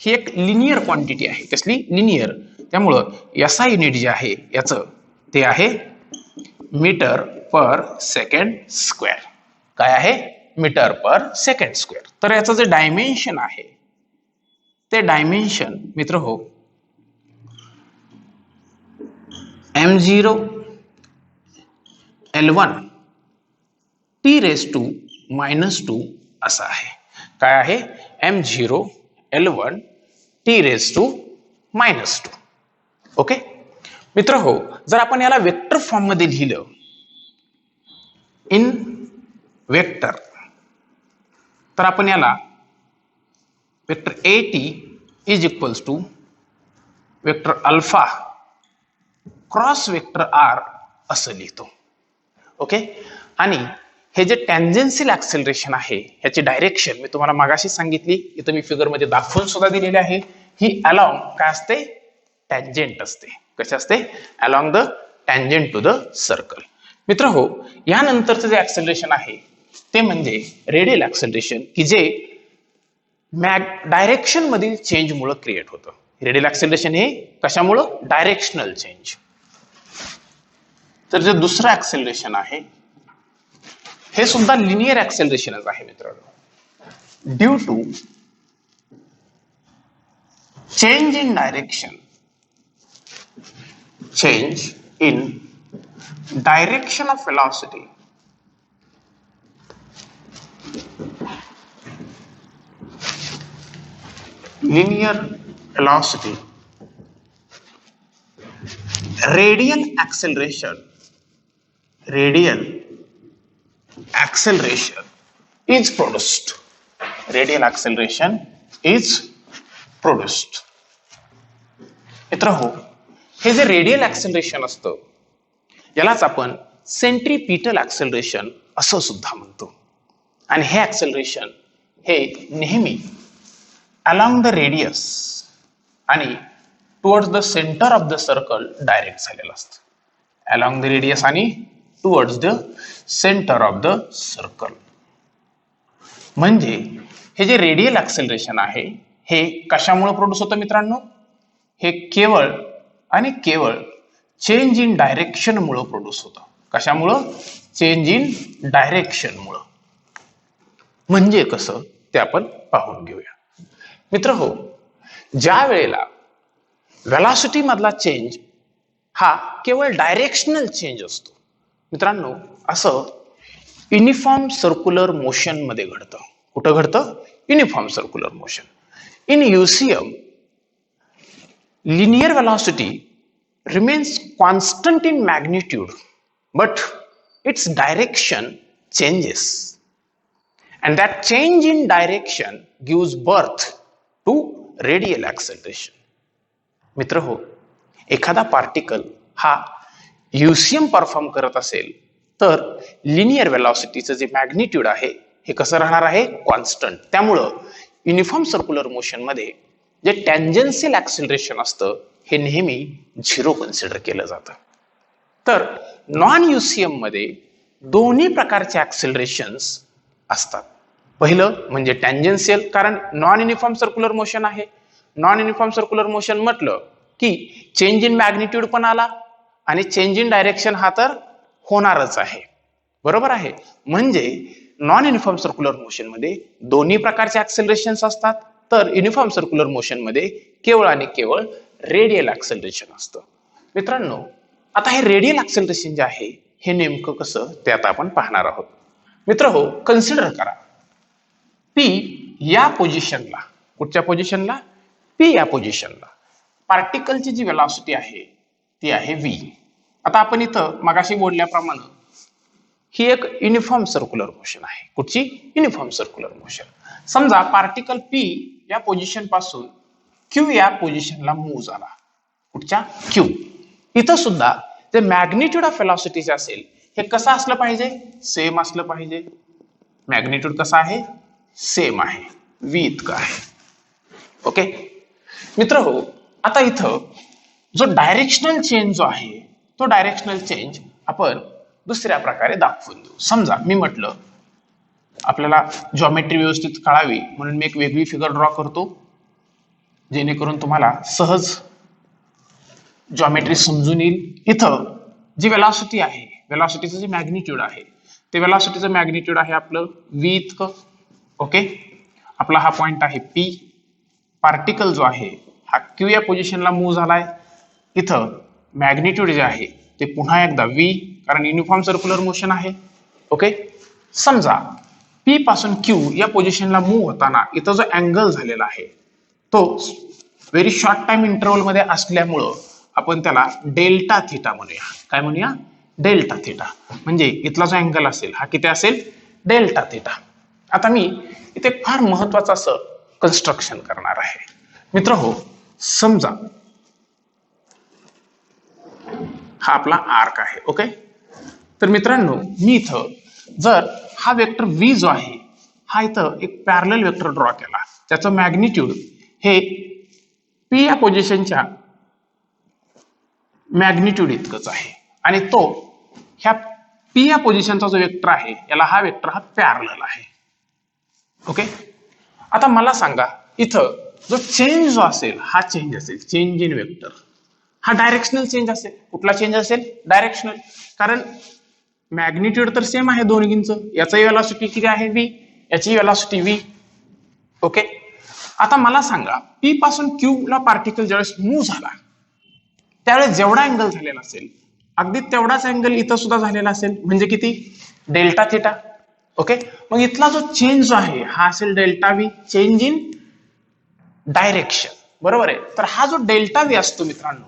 ही एक लिनियर क्वांटिटी आहे. कसली? लिनियर. त्यामुळं एसआय युनिट जे आहे याचं ते आहे मीटर पर सेकंड स्क्वेअर. काय आहे? मीटर पर सेकंड स्क्वेअर. तर याचं जे डायमेन्शन आहे ते डायमेन्शन मित्र हो m0 L1 t raise to -2 असं आहे. काय आहे? m0 L1 t raise to -2. Okay मित्र हो, जर आपण याला वेक्टर फॉर्म मध्ये लिहिलं इन वेक्टर तर आपण याला vector at is equals to vector alpha cross vector r असं लिहितो. ओके, आणि हे जे टँजेन्शियल ऍक्सेलरेशन आहे ह्याची डायरेक्शन मी तुम्हाला मागाशी सांगितली, इथं मी फिगर मध्ये दाखवून सुद्धा दिलेली आहे. ही अलॉंग काय असते? टँजेंट असते. कशी असते? Along the tangent to the circle. मित्र हो, यानंतरचं जे ऍक्सेलरेशन आहे ते म्हणजे रेडियल ऍक्सेलरेशन, की जे डायरेक्शन मधील चेंज मुळे क्रिएट होतं. रेडियल ऍक्सेलरेशन हे कशामुळं? Directional change. तर जे दुसरं ऍक्सेलरेशन आहे हे सुद्धा लिनियर ऍक्सेलरेशनच आहे मित्रांनो. Due to change in direction, change in direction of velocity, linear velocity, radial acceleration is produced. Radial acceleration is produced. मित्र हो, हे जे रेडियल ऍक्सेलरेशन असतं यालाच आपण सेंट्रीपिटल ऍक्सेलरेशन असं सुद्धा म्हणतो. आणि हे ऍक्सेलरेशन हे नेहमी अलॉंग द रेडियस आणि towards the centre of the circle direct झालेलं असतं. अलॉंग द रेडियस आणि towards the centre of the circle. म्हणजे हे जे रेडियल ऍक्सेलरेशन आहे हे कशामुळे प्रोड्यूस होतं मित्रांनो? हे केवळ आणि केवळ चेंज इन डायरेक्शन मुळे प्रोड्यूस होतं. कशामुळं? चेंज इन डायरेक्शन मुळे. म्हणजे कसं ते आपण पाहून घेऊया. मित्र हो, ज्या वेळेला वेलॉसिटी मधला चेंज हा केवळ डायरेक्शनल चेंज असतो मित्रांनो, असं युनिफॉर्म सर्क्युलर मोशन मध्ये घडतं. कुठं घडतं? Uniform circular motion. In UCM linear velocity remains constant in magnitude but its direction changes. and that change in direction gives birth to radial acceleration. मित्र हो, एखादा पार्टिकल हा युसीएम परफॉर्म करत असेल तर लिनियर वेलॉसिटीचं जे मॅग्निट्यूड आहे हे कसं राहणार आहे, कॉन्स्टंट. त्यामुळं युनिफॉर्म सर्क्युलर मोशन मध्ये जे टँजेन्शियल ऍक्सिलरेशन असतं हे नेहमी 0 कन्सिडर केलं जातं. तर नॉन युसीएम मध्ये दोन्ही प्रकारचे ऍक्सिलरेशन्स असतात. पहिलं म्हणजे टँजेन्शियल, कारण नॉन युनिफॉर्म सर्क्युलर मोशन आहे. नॉन युनिफॉर्म सर्क्युलर मोशन म्हटलं की चेंज इन मॅग्निट्यूड पण आला आणि चेंज इन डायरेक्शन हा तर होणारच आहे, बरोबर आहे. म्हणजे नॉन युनिफॉर्म सर्क्युलर मोशन मध्ये दोन्ही प्रकारचे ऍक्सिलरेशन्स असतात, तर युनिफॉर्म सर्क्युलर मोशन मध्ये केवळ आणि केवळ रेडियल ऍक्सिलरेशन असतं. मित्रांनो, आता हे रेडियल ऍक्सिलरेशन जे आहे हे नेमकं कसं ते आता आपण पाहणार आहोत. मित्र हो, कन्सिडर करा पी या पोझिशनला, कुठच्या पोझिशनला, पी या पोझिशनला पार्टिकलची जी वेलॉसिटी आहे ती आहे v. आता आपण इथं मगाशी बोलल्याप्रमाणे ही एक युनिफॉर्म सर्क्युलर मोशन आहे. कुठची? Uniform circular motion. समजा पार्टिकल p या पोझिशन पासून q या पोझिशनला मूव्ह झाला. कुठच्या? q. इथं सुद्धा जे मॅग्निट्यूड ऑफ वेलॉसिटी असेल हे कसं असलं पाहिजे, सेम असलं पाहिजे. मॅग्निट्यूड कसं आहे, सेम आहे, v इतकं आहे. ओके मित्र हो, आता इथं जो डायरेक्शनल चेंज जो आहे तो डायरेक्शनल चेंज आपण दुसऱ्या प्रकारे दाखवून देऊ. समजा मी म्हटलं आपल्याला जॉमेट्री व्यवस्थित कळावी म्हणून मी एक वेगळी फिगर ड्रॉ करतो जेणेकरून तुम्हाला सहज जॉमेट्री समजून येईल. इथं जी वेलॉसिटी आहे, वेलॉसिटीचं जे मॅग्निट्यूड आहे ते वेलॉसिटीचं मॅग्निट्यूड आहे आपलं v इतकं. ओके, आपला हा पॉइंट आहे p. पार्टिकल जो आहे हा q या पोझिशनला मूव्ह झालाय. इथं मॅग्निट्यूड जे आहे ते पुन्हा एकदा v, कारण युनिफॉर्म सर्क्युलर मोशन आहे. ओके, समजा p पासून q या पोझिशनला मूव्ह होताना इथं जो अँगल झालेला आहे तो व्हेरी शॉर्ट टाइम इंटरव्हल मध्ये असल्यामुळं आपण त्याला डेल्टा थिटा म्हणूया. काय म्हणूया? Delta theta. म्हणजे इथला जो अँगल असेल हा किती असेल? Delta theta. आता मी इथे फार महत्वाचं असं कन्स्ट्रक्शन करणार आहे. मित्र हो, समजा हा आपला आर्क आहे. ओके, तर मित्रांनो मी इथं जर हा वेक्टर v जो आहे हा इथं एक पॅरलल वेक्टर ड्रॉ केला, त्याचं मॅग्निट्यूड हे p या पोझिशनच्या मॅग्निट्यूड इतकंच आहे आणि तो ह्या p या पोझिशनचा जो वेक्टर आहे याला हा वेक्टर हा पॅरलल आहे. ओके, आता मला सांगा इथं जो चेंज जो असेल हा चेंज असेल, चेंज इन वेक्टर हा डायरेक्शनल चेंज असेल. कुठला चेंज असेल? डायरेक्शनल, कारण मॅग्निट्यूड तर सेम आहे दोन्हींचं. याचाही वेलॉसिटी किती आहे v, याची वेलॉसिटी v. ओके, आता मला सांगा p पासून q ला पार्टिकल ज्यावेळेस मूव्ह झाला त्यावेळेस जेवढा अँगल झालेला असेल अगदी तेवढाच अँगल इथं सुद्धा झालेला असेल, म्हणजे किती? Delta theta. ओके, मग इथला जो चेंज जो आहे हा असेल delta v, change in direction. बरोबर आहे. तर हा जो डेल्टा v असतो मित्रांनो,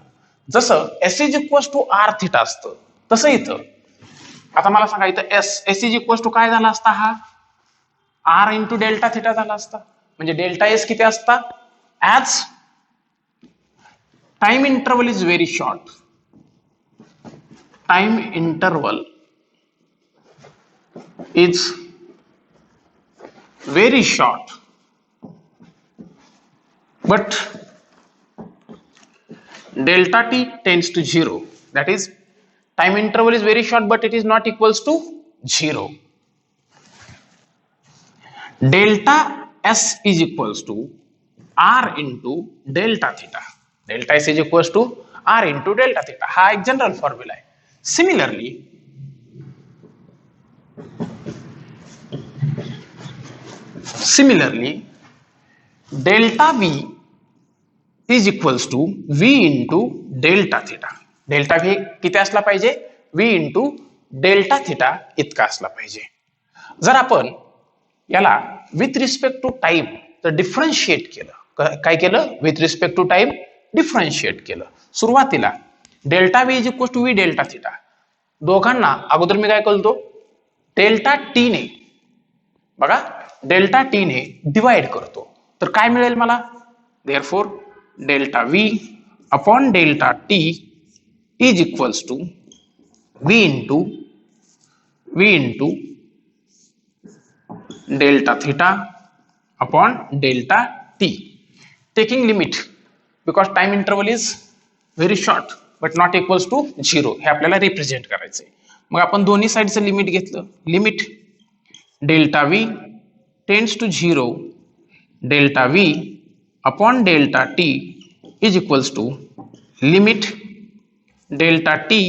जसं s is equal to r theta असतं तसं इथं आता मला सांगा इथं s इज इक्वल टू काय झाला असता? हा r इंटू डेल्टा थिटा झाला असता. म्हणजे डेल्टा s किती असता? As time interval is very short, time interval is very short, but delta t tends to 0. That is, time interval is very short but it is not equals to 0. Delta s is equals to r into delta theta. Delta s is equals to r into delta theta. हा एक जनरल फॉर्म्युला आहे. Similarly, delta v is equals to v into delta theta. Delta v किती असला पाहिजे? v into डेल्टा थिटा इतका असला पाहिजे. जर आपण याला विथ रिस्पेक्ट टू टाइम तर डिफरन्शिएट केलं, काय केलं? With respect to time differentiate केलं. सुरुवातीला delta v is equal to v delta theta, दोघांना अगोदर मी काय करतो? डेल्टा t ने, बघा डेल्टा टी ने डिवाइड करतो तर काय मिळेल मला, therefore delta v upon delta t is equals to v into delta theta upon delta t, taking limit because time interval is very short but not equals to 0 हे आपल्याला रिप्रेझेंट करायचंय. मग आपण दोन्ही साईडचं लिमिट घेतलं, limit delta v tends to 0 delta v upon delta t is equals to limit delta t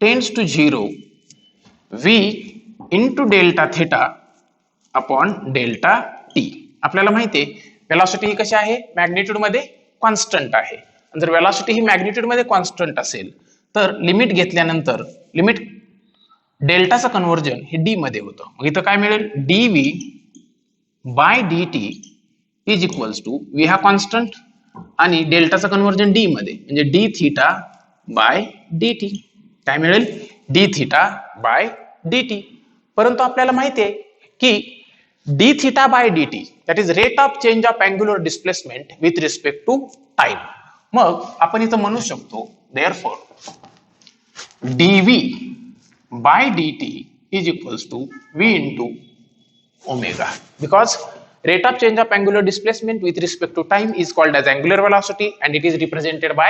tends to 0 v into delta theta upon delta T. आपल्याला माहिती आहे वेलॉसिटी ही कशी आहे, मॅग्निट्यूड मध्ये कॉन्स्टंट आहे. जर वेलॉसिटी ही मॅग्निट्यूड मध्ये कॉन्स्टंट असेल तर लिमिट घेतल्यानंतर लिमिट डेल्टाचं कन्व्हर्जन हे डी मध्ये होतं. मग इथं काय मिळेल, d v by d t is equals to v हा कॉन्स्टंट आणि डेल्टाचं कन्व्हर्जन डी मध्ये म्हणजे d theta by d t. काय मिळेल, d theta by d t. परंतु आपल्याला माहिती आहे की d theta by d t that is rate of change of angular displacement with respect to time. मग आपण इथं म्हणू शकतो therefore dv by dt is equals to v into omega because rate of change of angular displacement with respect to time is called as angular velocity and it is represented by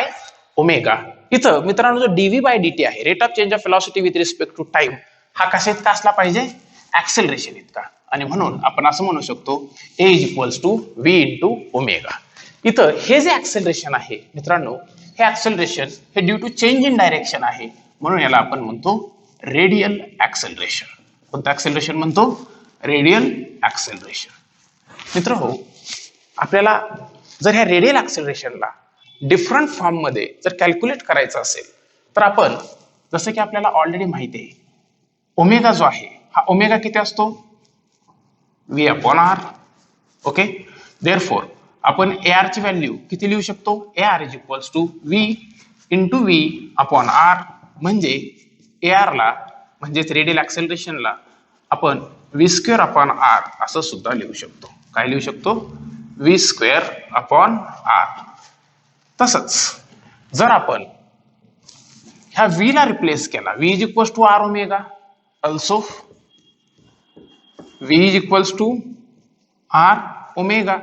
omega. इथं मित्रांनो जो dv by dt आहे rate of change of velocity with respect to time हा कशा इतका असला पाहिजे, ऍक्सेलरेशन इतका. आणि म्हणून आपण असं म्हणू शकतो a is equals to v into omega. इथं हे जे ऍक्सेलरेशन आहे मित्रांनो हे ऍक्सेलरेशन हे due to change in direction आहे म्हणून याला आपण म्हणतो रेडियल ऍक्सेलरेशन. कोणतं ऍक्सेलरेशन म्हणतो, रेडियल ऍक्सेलरेशन. मित्र हो, आपल्याला जर ह्या रेडियल ऍक्सेलरेशनला डिफरंट फॉर्म मध्ये जर कॅल्क्युलेट करायचं असेल तर आपण जसं की आपल्याला ऑलरेडी माहिती आहे ओमेगा जो आहे हा ओमेगा किती असतो, v upon r. Okay, therefore आपण AR ची व्हॅल्यू किती लिहू शकतो, AR is equals to V into V upon R. म्हणजे AR ला म्हणजेच रेडियल ऍक्सेलरेशनला आपण V स्क्वेअर अपॉन R असं सुद्धा लिहू शकतो. काय लिहू शकतो, V स्क्वेअर अपॉन R. तसंच जर आपण ह्या V ला रिप्लेस केला, V is equals to R omega, also V is equals to R omega,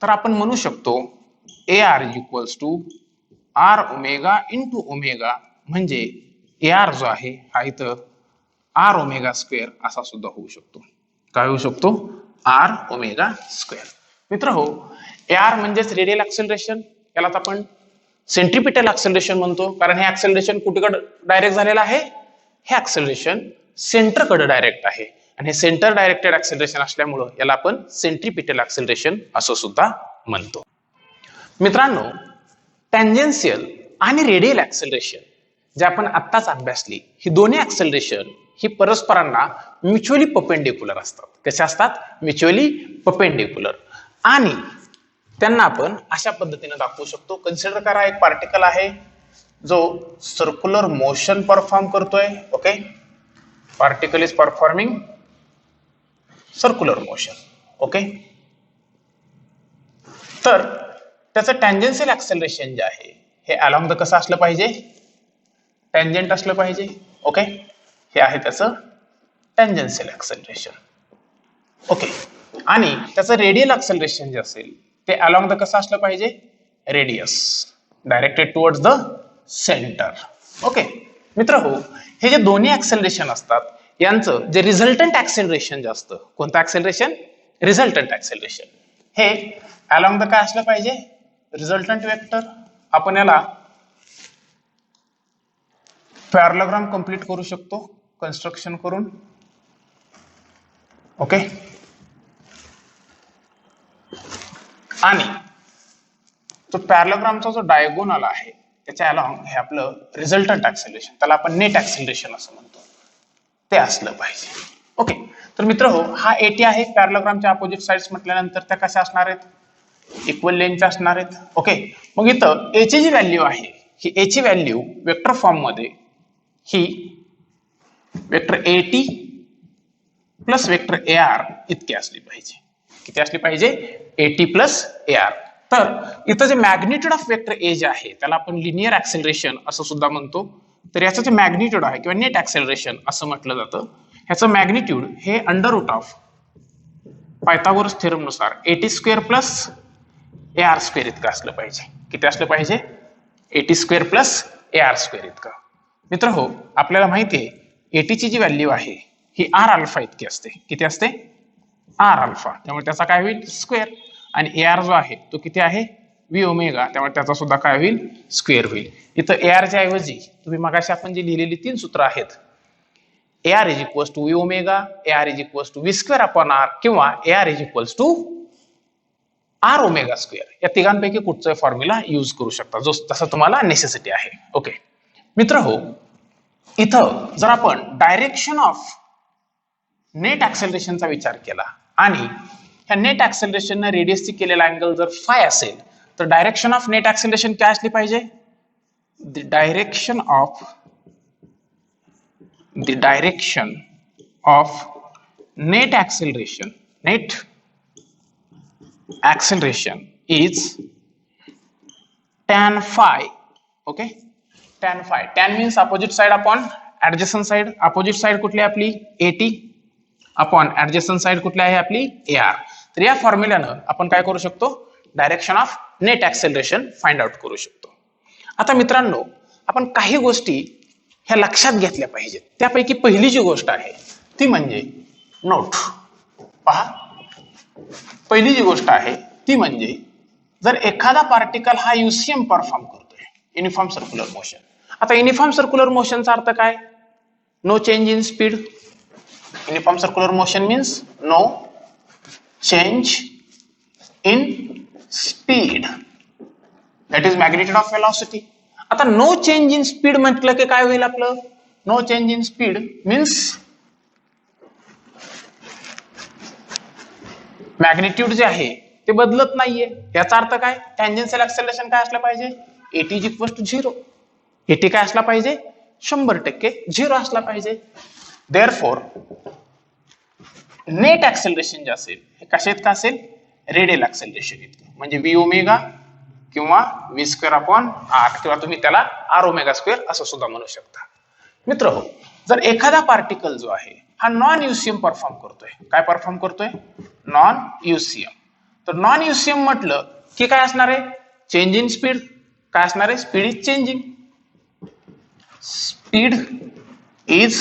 तर आपण म्हणू शकतो AR is equals to R omega into omega. म्हणजे AR जो आहे हा इथं R ओमेगा स्क्वेअर असा सुद्धा होऊ शकतो. काय होऊ शकतो, R ओमेगा स्क्वेअर. मित्र हो, AR म्हणजेच रेडियल ऍक्सेलरेशन, यालाच आपण सेंट्रिपिटल ऍक्सेलरेशन म्हणतो कारण हे ऍक्सेलरेशन कुठेकडे डायरेक्ट झालेलं आहे, हे ऍक्सेलरेशन सेंटरकडे डायरेक्ट आहे आणि हे सेंटर डायरेक्टेड ऍक्सेलरेशन असल्यामुळं याला आपण सेंट्रिपिटल ऍक्सेलरेशन असं सुद्धा म्हणतो. मित्रांनो, टँजेन्शियल आणि रेडियल ऍक्सेलरेशन जे आपण आत्ताच अभ्यासली ही दोन्ही ऍक्सेलरेशन ही परस्परांना म्युच्युअली परपेंडिक्युलर असतात. कसे असतात, म्युच्युअली परपेंडिक्युलर. आणि त्यांना आपण अशा पद्धतीने दाखवू शकतो. कन्सिडर करा एक पार्टिकल आहे जो सर्क्युलर मोशन परफॉर्म करतोय. Okay, particle is performing circular motion. Okay, तर त्याचं टँजेन्शियल ऍक्सेलरेशन जे आहे हे अलॉंग द कसं असलं पाहिजे, टँजेंट असलं पाहिजे. ओके, हे आहे त्याचं टँजेन्शियल ऍक्सेलरेशन. ओके, आणि त्याचं रेडियल ऍक्सेलरेशन जे असेल ते अलॉंग द कसं असलं पाहिजे, radius directed towards the centre. Okay मित्र हो, हे जे दोन्ही ऍक्सेलरेशन असतात यांचं जे रिझल्टंट ऍक्सेलरेशन जे असतं, कोणतं ऍक्सेलरेशन, रिझल्टंट ऍक्सेलरेशन, हे अलॉंग द काय असलं पाहिजे, रिझल्टंट वेक्टर. आपण याला पॅरलोग्राम कंप्लीट करू शकतो कन्स्ट्रक्शन करून. ओके, आणि तो पॅरलोग्रामचा जो डायगोनल आहे त्याच्या अलॉंग हे आपलं रिझल्टंट ऍक्सेलरेशन, त्याला आपण नेट ऍक्सेलरेशन असं म्हणतो, ते असलं पाहिजे. ओके, तर मित्र हो, हा AT आहे. पॅरलोग्रामच्या अपोजिट साइड्स म्हटल्यानंतर त्या कशा असणार आहेत, इक्वल लेंथच्या असणार आहेत. ओके, मग इथं A ची जी व्हॅल्यू आहे ही A ची व्हॅल्यू वेक्टर फॉर्म मध्ये ही vector AT plus vector A R इतकी असली पाहिजे. किती असली पाहिजे? AT plus AR. तर इथं जे मॅग्निट्यूड ऑफ वेक्टर ए जे आहे त्याला आपण लिनियर ऍक्सेलरेशन असं सुद्धा म्हणतो. तर याचं जे मॅग्निट्यूड आहे किंवा नेट ऍक्सेलरेशन असं म्हटलं जातं, ह्याचं मॅग्निट्यूड हे under root of Pythagoras theorem नुसार AT square plus AR square इतकं असलं पाहिजे. किती असलं पाहिजे? AT square plus AR square इतकं. मित्र हो, आपल्याला माहिती आहे AT ची जी व्हॅल्यू आहे ही R अल्फा इतकी असते. किती असते? R alpha. त्यामुळे त्याचा काय होईल? स्क्वेअर. आणि AR जो आहे तो किती आहे? V omega. त्यामुळे त्याचा सुद्धा काय होईल? स्क्वेअर होईल. इथं AR च्या ऐवजी तुम्ही मगाशी आपण जी लिहिलेली 3 सूत्र आहेत, AR is equals to V omega, AR is equals to V square upon R किंवा AR is equals to R omega square, या तिघांपैकी कुठचा फॉर्म्युला यूज करू शकता जो तसा तुम्हाला नेसेसिटी आहे. ओके मित्र हो, इथं जर आपण डायरेक्शन ऑफ नेट ऍक्सेलरेशनचा विचार केला आणि ह्या नेट ऍक्सेलरेशन रेडियसची केलेला अँगल जर फाय असेल तर डायरेक्शन ऑफ नेट ऍक्सेलरेशन काय असली पाहिजे? The direction of net acceleration is tan phi. Okay, tan phi. Tan means opposite side upon adjacent side. Opposite side कुठली आहे आपली? AT upon adjacent side कुठली आहे आपली? AR. तर या फॉर्म्युल्यानं आपण काय करू शकतो? Direction of net acceleration find out करू शकतो. आता मित्रांनो, आपण काही गोष्टी ह्या लक्षात घेतल्या पाहिजेत. त्यापैकी पहिली जी गोष्ट आहे ती म्हणजे नोट. पहा, पहिली जी गोष्ट आहे ती म्हणजे जर एखादा पार्टिकल हा UCM परफॉर्म करतोय, युनिफॉर्म सर्क्युलर मोशन. आता युनिफॉर्म सर्क्युलर मोशनचा अर्थ काय? No change in speed. Uniform circular motion means no change in speed, that is magnitude of velocity. आता नो चेंज इन स्पीड म्हटलं की काय होईल आपलं? No change in speed means magnitude जे आहे ते बदलत नाहीये. याचा अर्थ काय? टॅन्जेन्शियल ऍक्सेलरेशन काय असलं पाहिजे? AT is equal to 0. AT काय असला पाहिजे? 100% 0 असला पाहिजे. देअरफॉर नेट ऍक्सेलरेशन जे असेल हे कशात का असेल? रेडियल ऍक्सेलरेशन इतकं, म्हणजे V ओमेगा किंवा V स्क्वेअर अपॉन R किंवा तुम्ही त्याला R ओमेगा स्क्वेअर असं सुद्धा म्हणू शकता. मित्र हो, जर एखादा पार्टिकल जो आहे हा नॉन UCM परफॉर्म करतोय, काय परफॉर्म करतोय? Non UCM. तर नॉन UCM म्हटलं की काय असणार आहे? Change in speed. काय असणार आहे? Speed is changing. Speed is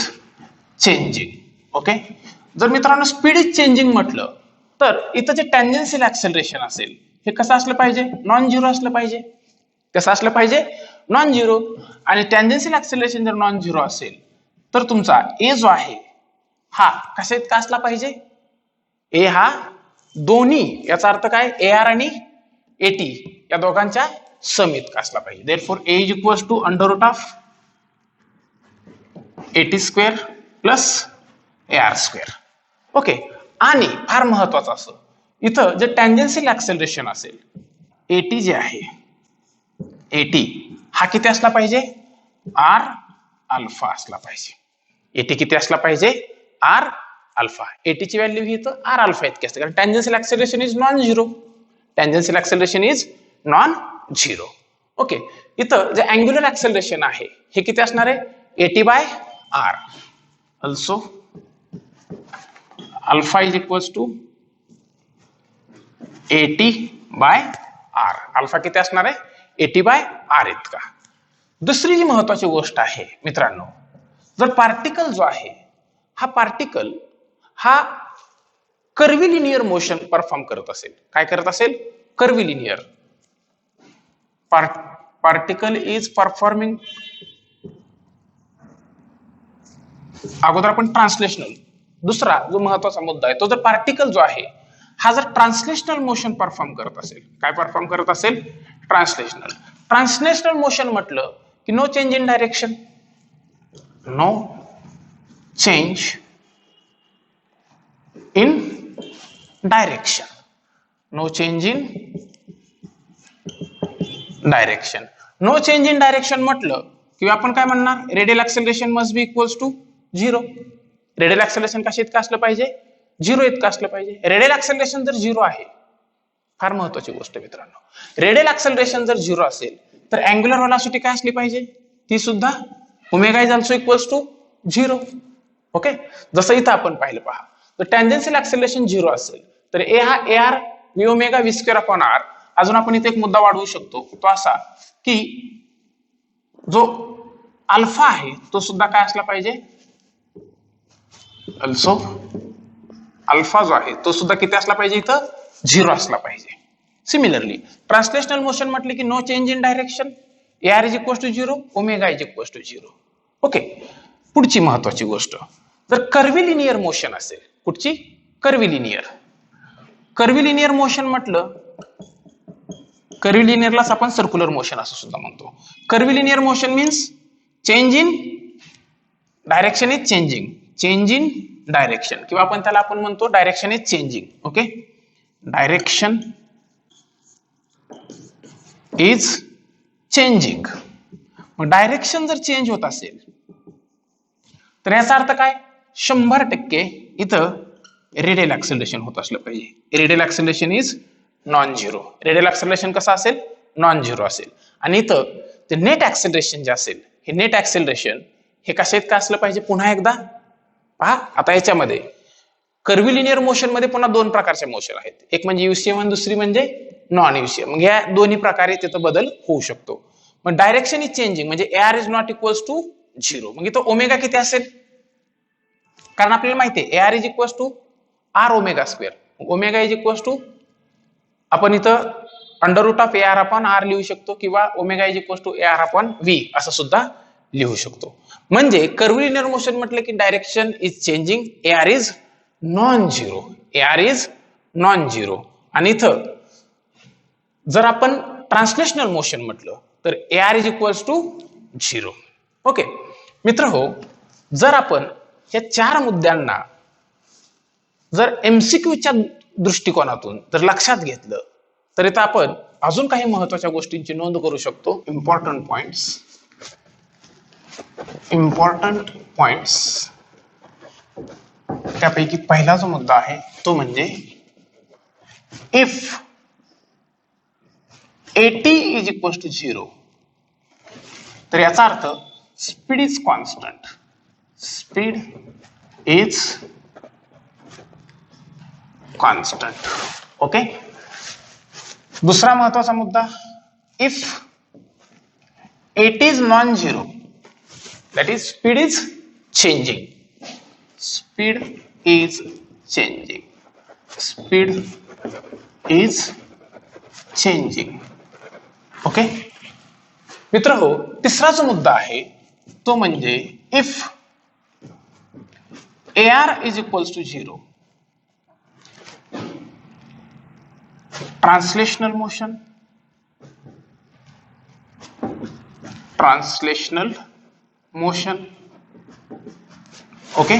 changing. Okay, जर मित्रांनो स्पीड इज चेंजिंग म्हटलं तर इथं जे टॅन्जेन्शियल ऍक्सेलरेशन असेल हे कसं असलं पाहिजे? नॉन झिरो असलं पाहिजे. कसं असलं पाहिजे? Non zero. आणि टॅन्जेन्शियल ऍक्सेलरेशन जर नॉन झिरो असेल तर तुमचा ए जो आहे हा कशा इतका असला पाहिजे? ए हा दोन्ही, याचा अर्थ काय? AR आणि AT या दोघांच्या सम इतका असला पाहिजे. Therefore A is equals to under root of AT square plus AR square. Okay, आणि फार महत्वाचं असं इथं जे टॅन्जेन्शियल ऍक्सेलरेशन असेल AT जे आहे, AT हा किती असला पाहिजे? R अल्फा असला पाहिजे. AT किती असला पाहिजे? R alpha. AT ची व्हॅल्यू ही इथं R अल्फा इतकी असते, कारण tangential acceleration is non zero. Tangential acceleration is non zero. Okay, इथं जे अँग्युलर ऍक्सेलरेशन आहे हे किती असणार आहे? AT by R. Also alpha is equals to AT by R. Alpha किती असणार आहे? AT बाय R इतका. दुसरी जी महत्वाची गोष्ट आहे मित्रांनो, जर पार्टिकल जो आहे हा पार्टिकल हा कर्व्हिलिनियर मोशन परफॉर्म करत असेल. काय करत असेल? कर्व्हिलिनियर. पार्टिकल इज परफॉर्मिंग, अगोदर आपण ट्रान्सलेशनल, दुसरा जो महत्वाचा मुद्दा आहे तो जर पार्टिकल जो आहे हा जर ट्रान्सलेशनल मोशन परफॉर्म करत असेल. काय परफॉर्म करत असेल? ट्रान्सलेशनल. ट्रान्सलेशनल मोशन म्हटलं की no change in direction. No change in direction. No change in direction. No change in direction म्हटलं किंवा आपण काय म्हणणार? Radial acceleration must be equals to 0. Radial acceleration कशा इतकं असलं पाहिजे, 0 इतकं असलं पाहिजे. रेडियल ऍक्सेलरेशन जर 0 आहे, फार महत्वाची गोष्ट मित्रांनो, रेडियल ऍक्सेलरेशन जर 0 असेल तर अँग्युलर व्हेलॉसिटी काय असली पाहिजे, ती सुद्धा omega is also equals to 0. Okay, जसं इथं आपण पाहिलं पहा, तर टँजेन्शियल ऍक्सेलरेशन 0 असेल तर ए हा AR v omega v square upon r. अजून आपण इथे एक मुद्दा वाढवू शकतो, तो असा की जो अल्फा आहे तो सुद्धा काय असला पाहिजे, अल्सो अल्फा जो आहे तो सुद्धा किती असला पाहिजे, इथं 0 असला पाहिजे. सिमिलरली ट्रान्सलेशनल मोशन म्हटले की no change in direction, AR is equal to 0, omega is equal to 0. Okay, पुढची महत्वाची गोष्ट, जर कर्व्हिलिनियर मोशन असेल, कुठची, कर्व्हिलिनियर मोशन म्हटलं, कर्व्हिलिनियरलाच आपण सर्क्युलर मोशन असं सुद्धा म्हणतो. Curvilinear motion means change in direction is changing, change in direction, किंवा आपण त्याला आपण म्हणतो direction is changing. Okay, direction is changing. मग डायरेक्शन जर चेंज होत असेल तर याचा अर्थ काय, 100% इथं रेडियल ऍक्सेलरेशन होत असलं पाहिजे. Radial acceleration is non zero. Radial acceleration कसं असेल, नॉन झिरो असेल. आणि इथं ते नेट ऍक्सेलरेशन जे असेल, हे नेट ऍक्सेलरेशन हे कशा इतकं असलं पाहिजे, पुन्हा एकदा पहा. आता याच्यामध्ये कर्व्हिलिनियर मोशन मध्ये पुन्हा 2 प्रकारचे मोशन आहेत, एक म्हणजे युसीएम आणि दुसरी म्हणजे नॉन युसीएम. मग या दोन्ही प्रकारे तिथं बदल होऊ शकतो. मग डायरेक्शन इज चेंजिंग म्हणजे AR is not equals to 0. मग इथं ओमेगा किती असेल, कारण आपल्याला माहिती आहे AR is equals to R omega square. Omega is equals to आपण इथं under root of AR upon R लिहू शकतो, किंवा omega is equals to AR upon V असं सुद्धा लिहू शकतो. म्हणजे कर्व्हिलिनियर मोशन म्हटलं की direction is changing, AR is non zero, AR is non zero. आणि इथं जर आपण ट्रान्सलेशनल मोशन म्हटलं तर AR is equals to 0. Okay मित्र हो, जर आपण या 4 मुद्द्यांना जर MCQच्या दृष्टिकोनातून जर लक्षात घेतलं तर इथं आपण अजून काही महत्वाच्या गोष्टींची नोंद करू शकतो. इम्पॉर्टंट पॉइंट्स, त्यापैकी पहिला जो मुद्दा आहे तो म्हणजे if AT is equal to 0 तर याचा अर्थ speed is constant, speed is constant. Okay, दुसरा महत्वाचा मुद्दा, if AT is non zero that is speed is changing, speed is changing, speed is changing. Okay मित्र हो, तिसरा जो मुद्दा आहे तो म्हणजे if AR is equals to 0, translational motion. Okay,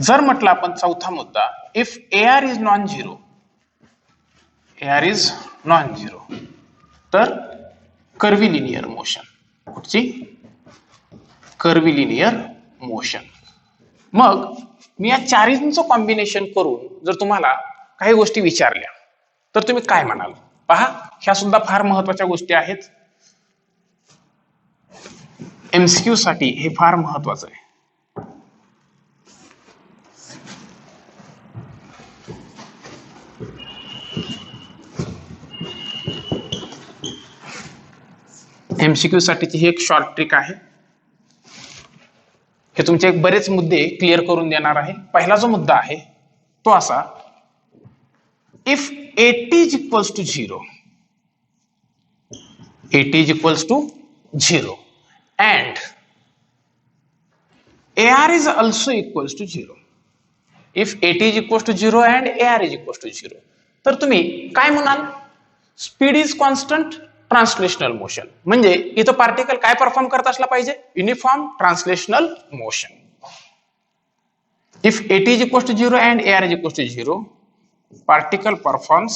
जर म्हटलं आपण चौथा मुद्दा, if AR is non zero, AR is non zero, तर कर्व्हिलिनियर मोशन, कुठची, कर्व्हिलिनियर मोशन. मग मी या चारींचं कॉम्बिनेशन करून जर तुम्हाला काही गोष्टी विचारल्या तर तुम्ही काय म्हणाल, पहा ह्या सुद्धा फार महत्वाच्या गोष्टी आहेत. MCQ साठी हे फार महत्वाचं आहे. MCQ साठीची ही एक शॉर्ट ट्रिक आहे, हे तुमचे एक बरेच मुद्दे क्लिअर करून देणार आहे. पहिला जो मुद्दा आहे तो असा, if AT is equals to 0, AT is equals to 0 and AR is also equals to 0. If AT is equals to 0 and AR is equals to 0, तर तुम्ही काय म्हणाल, speed is constant, translational motion. म्हणजे इथं पार्टिकल काय परफॉर्म करत असला पाहिजे, uniform translational motion. If AT is equals to 0 and AR is equals to 0, particle performs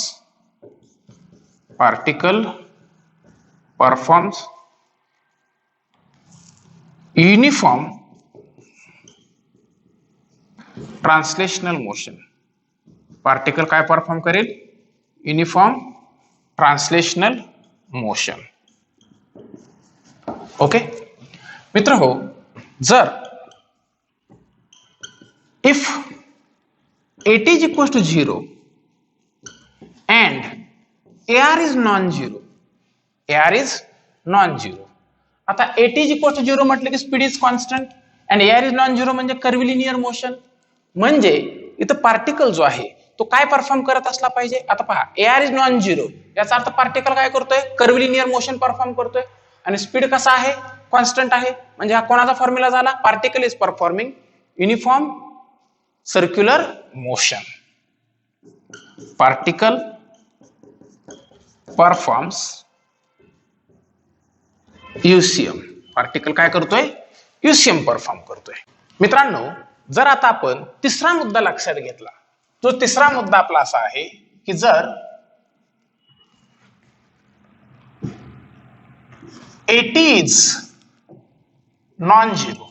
uniform translational motion. Particle काय परफॉर्म करेल? Uniform translational motion. ओके मित्रहो, जर if at is equals to 0 and ar is non-zero, ar is non-zero. आता at is equals to 0 म्हटलं की speed is constant and ar is non-zero म्हणजे कर्व्हिलिनियर मोशन. म्हणजे इथं पार्टिकल जो आहे तो काय परफॉर्म करत असला पाहिजे? आता पहा, ar is non-zero याचा अर्थ पार्टिकल काय करतोय? कर्व्हिलिनियर मोशन परफॉर्म करतोय आणि स्पीड कसा आहे? कॉन्स्टंट आहे. म्हणजे हा कोणाचा फॉर्म्युला झाला? Particle is performing uniform circular motion. Particle performs UCM. Particle काय करतोय? UCM परफॉर्म करतोय. मित्रांनो, जर आता आपण तिसरा मुद्दा लक्षात घेतला, तो तिसरा मुद्दा आपला असा आहे की जर AT is non-zero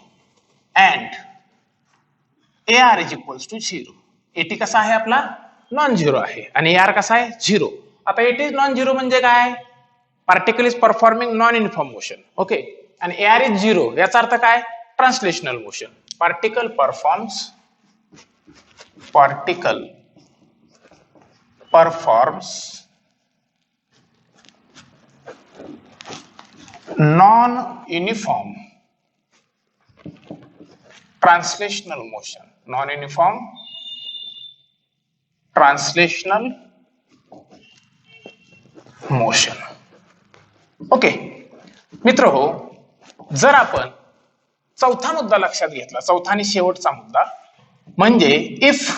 and AR is equals to 0. AT कसा आहे आपला? नॉन झिरो आहे आणि AR कसा आहे? 0. आता AT is non-zero म्हणजे काय? Particle is performing non uniform motion. Okay, आणि AR is 0 याचा अर्थ काय? Translational motion. Particle performs non uniform translational motion. Non uniform translational motion. Okay मित्रहो, जर आपण चौथा मुद्दा लक्षात घेतला, चौथा आणि शेवटचा मुद्दा म्हणजे if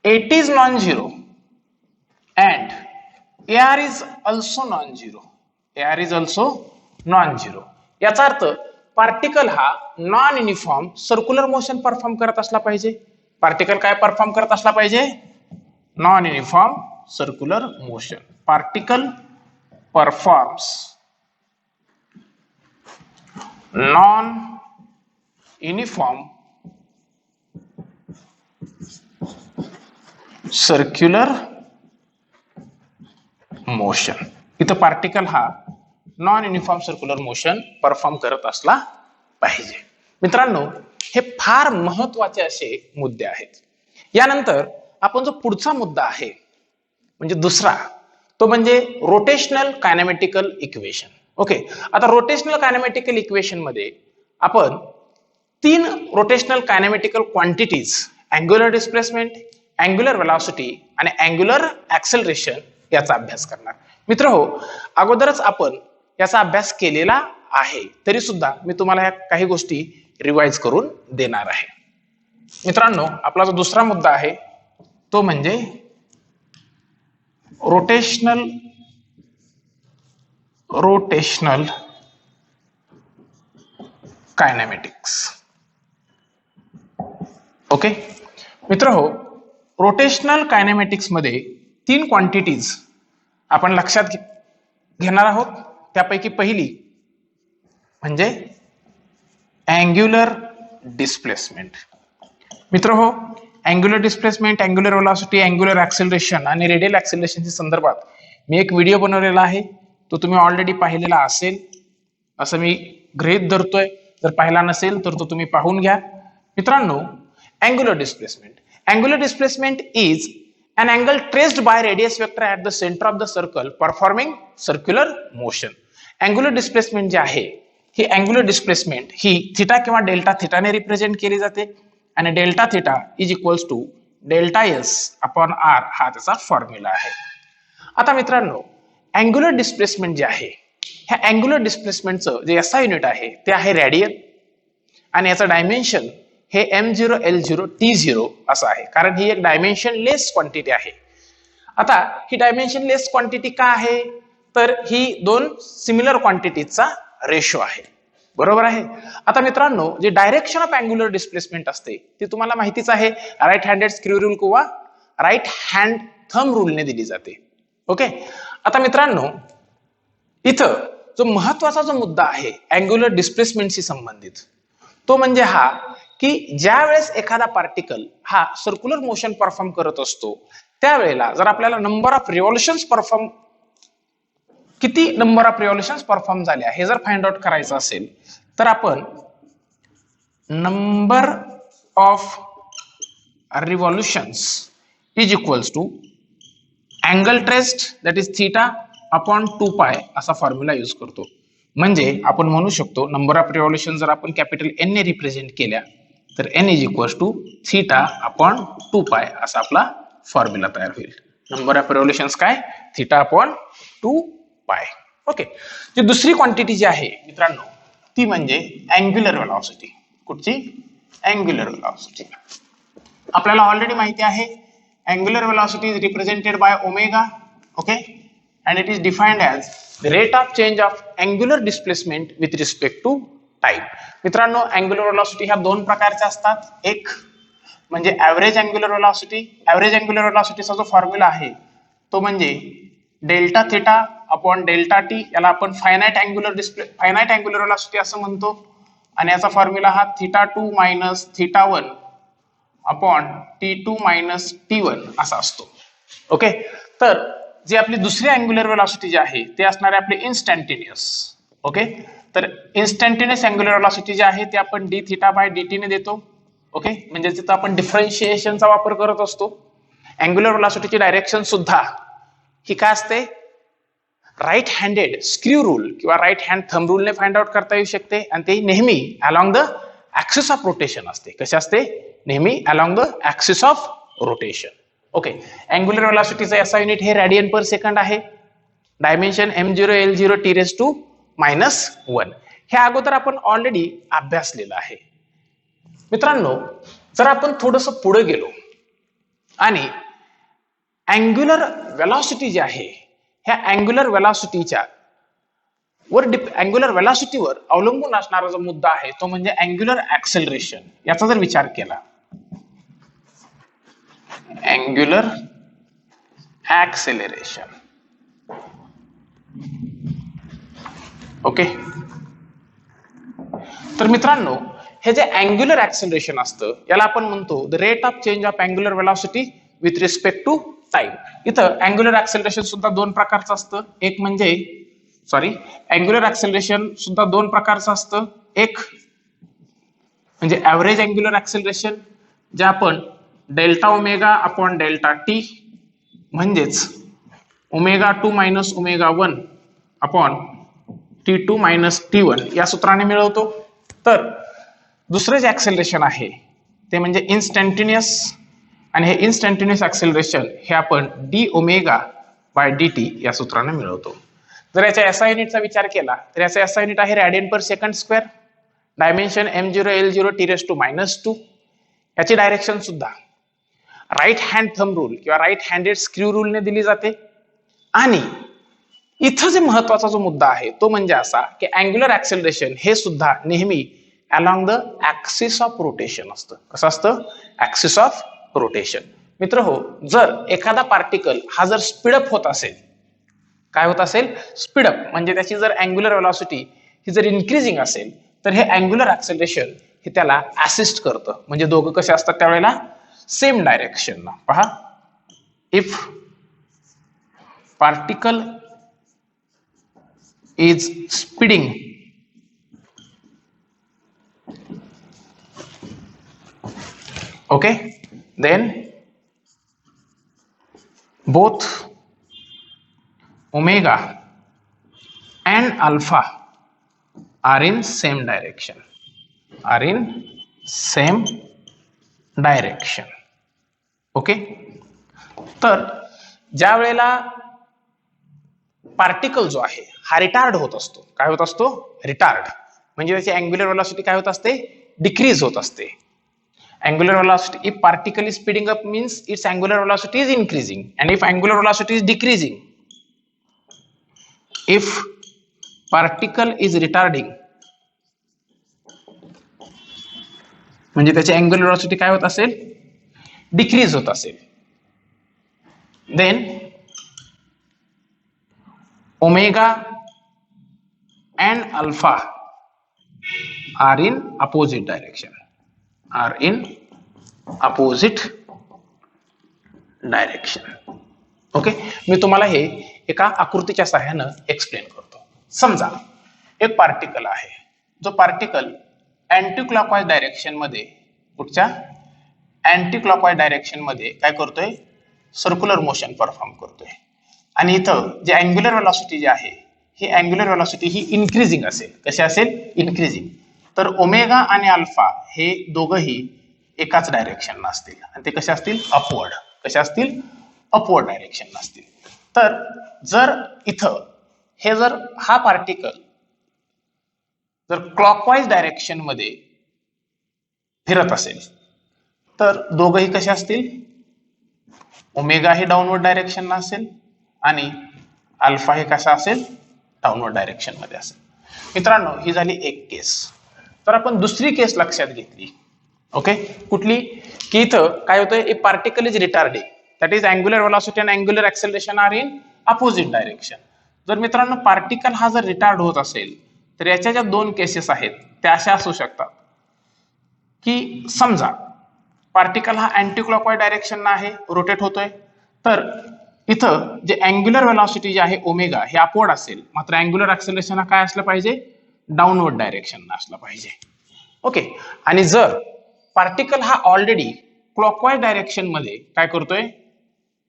AT is non-zero and AR is also non-zero, AR is also non-zero, याचा अर्थ पार्टिकल हा non uniform circular motion perform करत असला पाहिजे. पार्टिकल काय परफॉर्म करत असला पाहिजे? Non uniform circular motion. Particle performs non uniform circular motion. इथं पार्टिकल हा non uniform circular motion perform करत असला पाहिजे. मित्रांनो, हे फार महत्वाचे असे मुद्दे आहेत. यानंतर आपण जो पुढचा मुद्दा आहे म्हणजे दुसरा, तो म्हणजे रोटेशनल कायनेमॅटिकल इक्वेशन. ओके, आता रोटेशनल कायनेमॅटिकल इक्वेशन मध्ये आपण 3 rotational kinematical quantities, angular displacement, angular velocity आणि अँग्युलर ऍक्सेलरेशन याचा अभ्यास करणार. मित्रहो, अगोदरच आपण याचा अभ्यास केलेला आहे, तरी सुद्धा मी तुम्हाला या काही गोष्टी रिवाइज करून देणार आहे. मित्रांनो, आपला जो दुसरा मुद्दा आहे तो म्हणजे रोटेशनल कायनेमॅटिक्स. ओके मित्रहो, रोटेशनल कायनेमॅटिक्स मध्ये 3 क्वांटिटीज आपण लक्षात घेणार आहोत. त्यापैकी पहिली म्हणजे अँग्युलर डिस्प्लेसमेंट. मित्रहो, angular displacement, angular velocity, angular acceleration आणि रेडियल ऍक्सेलरेशनच्या संदर्भात मी एक व्हिडिओ बनवलेला आहे, तो तुम्ही ऑलरेडी पाहिलेला असेल असं मी गृहीत धरतोय. जर पाहिला नसेल तर तो तुम्ही पाहून घ्या. मित्रांनो, angular displacement is an angle traced by radius vector at the center of the circle performing circular motion. Angular displacement जे आहे, ही angular displacement ही थिटा किंवा डेल्टा थिटाने रिप्रेझेंट केली जाते आणि delta theta is equals to delta s upon r हा त्याचा फॉर्म्युला आहे. आता मित्रांनो, अँग्युलर डिस्प्लेसमेंट जे आहे, ह्या अँग्युलर डिस्प्लेसमेंटचं जे SI युनिट आहे ते आहे रेडियन आणि याचं डायमेन्शन हे m0 l0 t0 असं आहे, कारण ही एक डायमेन्शन लेस क्वांटिटी आहे. आता ही डायमेन्शन लेस क्वांटिटी का आहे? तर ही 2 सिमिलर क्वांटिटीजचा रेशो आहे. बरोबर आहे. आता मित्रांनो, जे डायरेक्शन ऑफ अँग्युलर डिस्प्लेसमेंट असते ती तुम्हाला माहितीच आहे, राईट हँडेड स्क्रू रूल किंवा राईट हँड थंब रूलने दिली जाते. ओके, आता मित्रांनो, इथं जो महत्वाचा जो मुद्दा आहे अँग्युलर डिस्प्लेसमेंटशी संबंधित, तो म्हणजे हा की ज्या वेळेस एखादा पार्टिकल हा सर्क्युलर मोशन परफॉर्म करत असतो त्यावेळेला जर आपल्याला नंबर ऑफ रिव्हॉल्युशन्स परफॉर्म किती नंबर ऑफ रिव्हॉल्युशन्स परफॉर्म झाल्या हे जर फाइंड आउट करायचं असेल तर आपण number of revolutions is equals to angle traced that is theta upon 2π असा फॉर्म्युला यूज करतो. म्हणजे आपण म्हणू शकतो नंबर ऑफ रिव्हॉल्युशन जर आपण कॅपिटल एन ने रिप्रेझेंट केल्या तर N is equals to theta upon 2π असा आपला फॉर्म्युला तयार होईल. नंबर ऑफ रिव्हॉल्युशन्स काय थीटा अपॉन 2π. ओके. जी दुसरी क्वांटिटी जी आहे मित्रांनो ती म्हणजे अँग्युलर वेलॉसिटी. कुठची? Angular velocity. आपल्याला ऑलरेडी माहिती आहे angular velocity is represented by omega, okay, and it is defined as the rate of change of angular displacement with respect to time. मित्रांनो angular velocity ह्या दोन प्रकारच्या असतात. एक म्हणजे average angular velocity. average angular velocity चा जो फॉर्म्युला आहे तो म्हणजे delta theta upon delta T, याला आपण फायनाइट अँग्युलर वेलॉसिटी असं म्हणतो. आणि याचा फॉर्म्युला हा theta 2 minus theta 1 upon T2 minus T1 असा असतो. ओके. तर जी आपली दुसरी अँग्युलर वेलॉसिटी जी आहे ते असणार आहे आपली इन्स्टंटेनियस. ओके. तर इन्स्टंटेनियस अँग्युलर वेलॉसिटी जी आहे ती आपण D theta by d T ने देतो. ओके. म्हणजे तिथं आपण डिफरन्शिएशनचा वापर करत असतो. अँग्युलर वेलॉसिटीची डायरेक्शन सुद्धा ही काय असते राईट हँडेड स्क्रू रूल किंवा राईट हँड थंब रूलने फाइंड आउट करता येऊ शकते आणि ते नेहमी along the axis of rotation असते. कशी असते? नेहमी along the axis of rotation. Okay. Angular वेलॉसिटीचा SI युनिट हे रेडियन पर सेकंड आहे. Dimension m0 l0 t raise to -1. हे अगोदर आपण ऑलरेडी अभ्यासलेलं आहे. मित्रांनो जर आपण थोडंसं पुढे गेलो आणि अँग्युलर वेलॉसिटी जी आहे ह्या अँग्युलर वेलॉसिटीच्या अँग्युलर वेलॉसिटीवर अवलंबून असणारा जो मुद्दा आहे तो म्हणजे अँग्युलर ऍक्सेलरेशन. याचा जर विचार केला अँग्युलर ऍक्सेलरेशन. ओके. तर मित्रांनो हे जे अँग्युलर ऍक्सेलरेशन असतं याला आपण म्हणतो the rate of change of angular velocity with respect to time. इथं अँग्युलर ऍक्सेलरेशन सुद्धा दोन प्रकारचं असतं. एक म्हणजे अँग्युलर ऍक्सेलरेशन सुद्धा दोन प्रकारचं असतं. एक म्हणजे ऍव्हरेज अँग्युलर ऍक्सेलरेशन जे आपण delta omega upon delta T म्हणजेच omega 2 minus omega 1 upon T2 minus T1 या सूत्राने मिळवतो. तर दुसरं जे ऍक्सेलरेशन आहे ते म्हणजे इन्स्टंटेनियस आणि हे इन्स्टंटेनियस ऍक्सेलरेशन हे आपण D omega by d T या सूत्राने मिळवतो. जर याच्या SI युनिटचा विचार केला तर याचा SI युनिट आहे radian per second square. Dimension m0 l0 t raise to -2. याची डायरेक्शन सुद्धा राईट हँड थंब रूल किंवा राईट हँडेड स्क्रू रूलने दिली जाते. आणि इथं जे महत्वाचा जो मुद्दा आहे तो म्हणजे असा की अँग्युलर ऍक्सेलरेशन हे सुद्धा नेहमी along the axis of rotation असतं. कसं असतं? Axis of rotation. मित्र हो, जर एखादा पार्टिकल हा जर स्पीडअप होत असेल, काय होत असेल? स्पीडअप म्हणजे त्याची जर अँग्युलर वेलॉसिटी ही जर इन्क्रीजिंग असेल तर हे अँग्युलर ऍक्सेलरेशन हे त्याला असिस्ट करतं. म्हणजे दोघं कसे असतात त्यावेळेला? सेम डायरेक्शनला. पहा, if particle is speeding okay, then both omega and alpha are in same direction, okay. तर ज्या वेळेला पार्टिकल जो आहे हा रिटार्ड होत असतो, काय होत असतो? रिटार्ड. म्हणजे त्याची अँग्युलर वेलॉसिटी काय होत असते? डिक्रीज होत असते. Angular velocity, if particle is speeding up means its angular velocity is increasing, and if angular velocity is decreasing, if particle is retarding म्हणजे त्याची angular velocity काय होत असेल? डिक्रीज होत असेल. then omega and alpha are in opposite direction. Are in opposite direction. Okay, मी तुम्हाला हे एका आकृतीच्या सहाय्यानं एक्सप्लेन करतो. समजा एक पार्टिकल आहे, जो पार्टिकल अँटी क्लॉकवाईज डायरेक्शन मध्ये, कुठच्या अँटी क्लॉकवाईज डायरेक्शन मध्ये काय करतोय, सर्क्युलर मोशन परफॉर्म करतोय. आणि इथं जे अँग्युलर व्हेलॉसिटी जी आहे, ही अँग्युलर व्हेलॉसिटी ही इन्क्रीजिंग असेल. कशी असेल, इन्क्रीजिंग. तर ओमेगा आणि अल्फा हे दोघंही एकाच डायरेक्शन असतील आणि ते कसे असतील, अपवर्ड. कसे असतील, अपवर्ड डायरेक्शन असतील. तर जर इथं हे जर हा पार्टिकल जर क्लॉकवाईज डायरेक्शन मध्ये फिरत असेल तर दोघंही कसे असतील, ओमेगा हे डाऊनवर्ड डायरेक्शन असेल आणि अल्फा हे कसा असेल, डाऊनवर्ड डायरेक्शन मध्ये असेल. मित्रांनो, ही झाली एक केस. तर आपण दुसरी केस लक्षात घेतली. ओके, कुठली, की इथं काय होतंय, ए particle is retarding, that is angular velocity and angular acceleration R in opposite direction. जर मित्रांनो पार्टिकल हा जर रिटार्ड होत असेल तर याच्या ज्या दोन केसेस आहेत त्या अशा असू शकतात की समजा पार्टिकल हा अँटी क्लॉकवाईज डायरेक्शन आहे, रोटेट होतोय, तर इथं जे अँग्युलर व्हेलॉसिटी जे आहे ओमेगा हे अपवर्ड असेल, मात्र अँग्युलर ऍक्सेलरेशन हा काय असलं पाहिजे, डाऊनवर्ड डायरेक्शन असलं पाहिजे. ओके, आणि जर पार्टिकल हा ऑलरेडी क्लॉकवाईज डायरेक्शन मध्ये काय करतोय,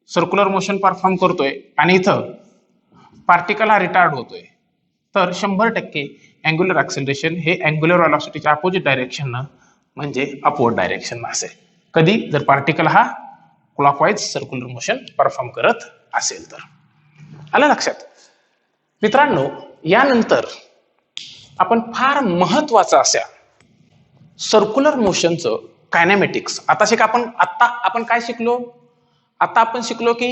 सर्क्युलर मोशन परफॉर्म करतोय आणि इथं पार्टिकल हा रिटार्ड होतोय, तर 100% अँग्युलर ऍक्सेलरेशन हे अँग्युलर व्हेलॉसिटीच्या अपोजिट डायरेक्शन म्हणजे अपवर्ड डायरेक्शन असेल. कधी, जर पार्टिकल हा क्लॉकवाईज सर्क्युलर मोशन परफॉर्म करत असेल तर. आलं लक्षात. मित्रांनो, यानंतर आपण फार महत्वाचं अशा सर्क्युलर मोशनचं कायनेमॅटिक्स आता आपण काय शिकलो, आता आपण शिकलो की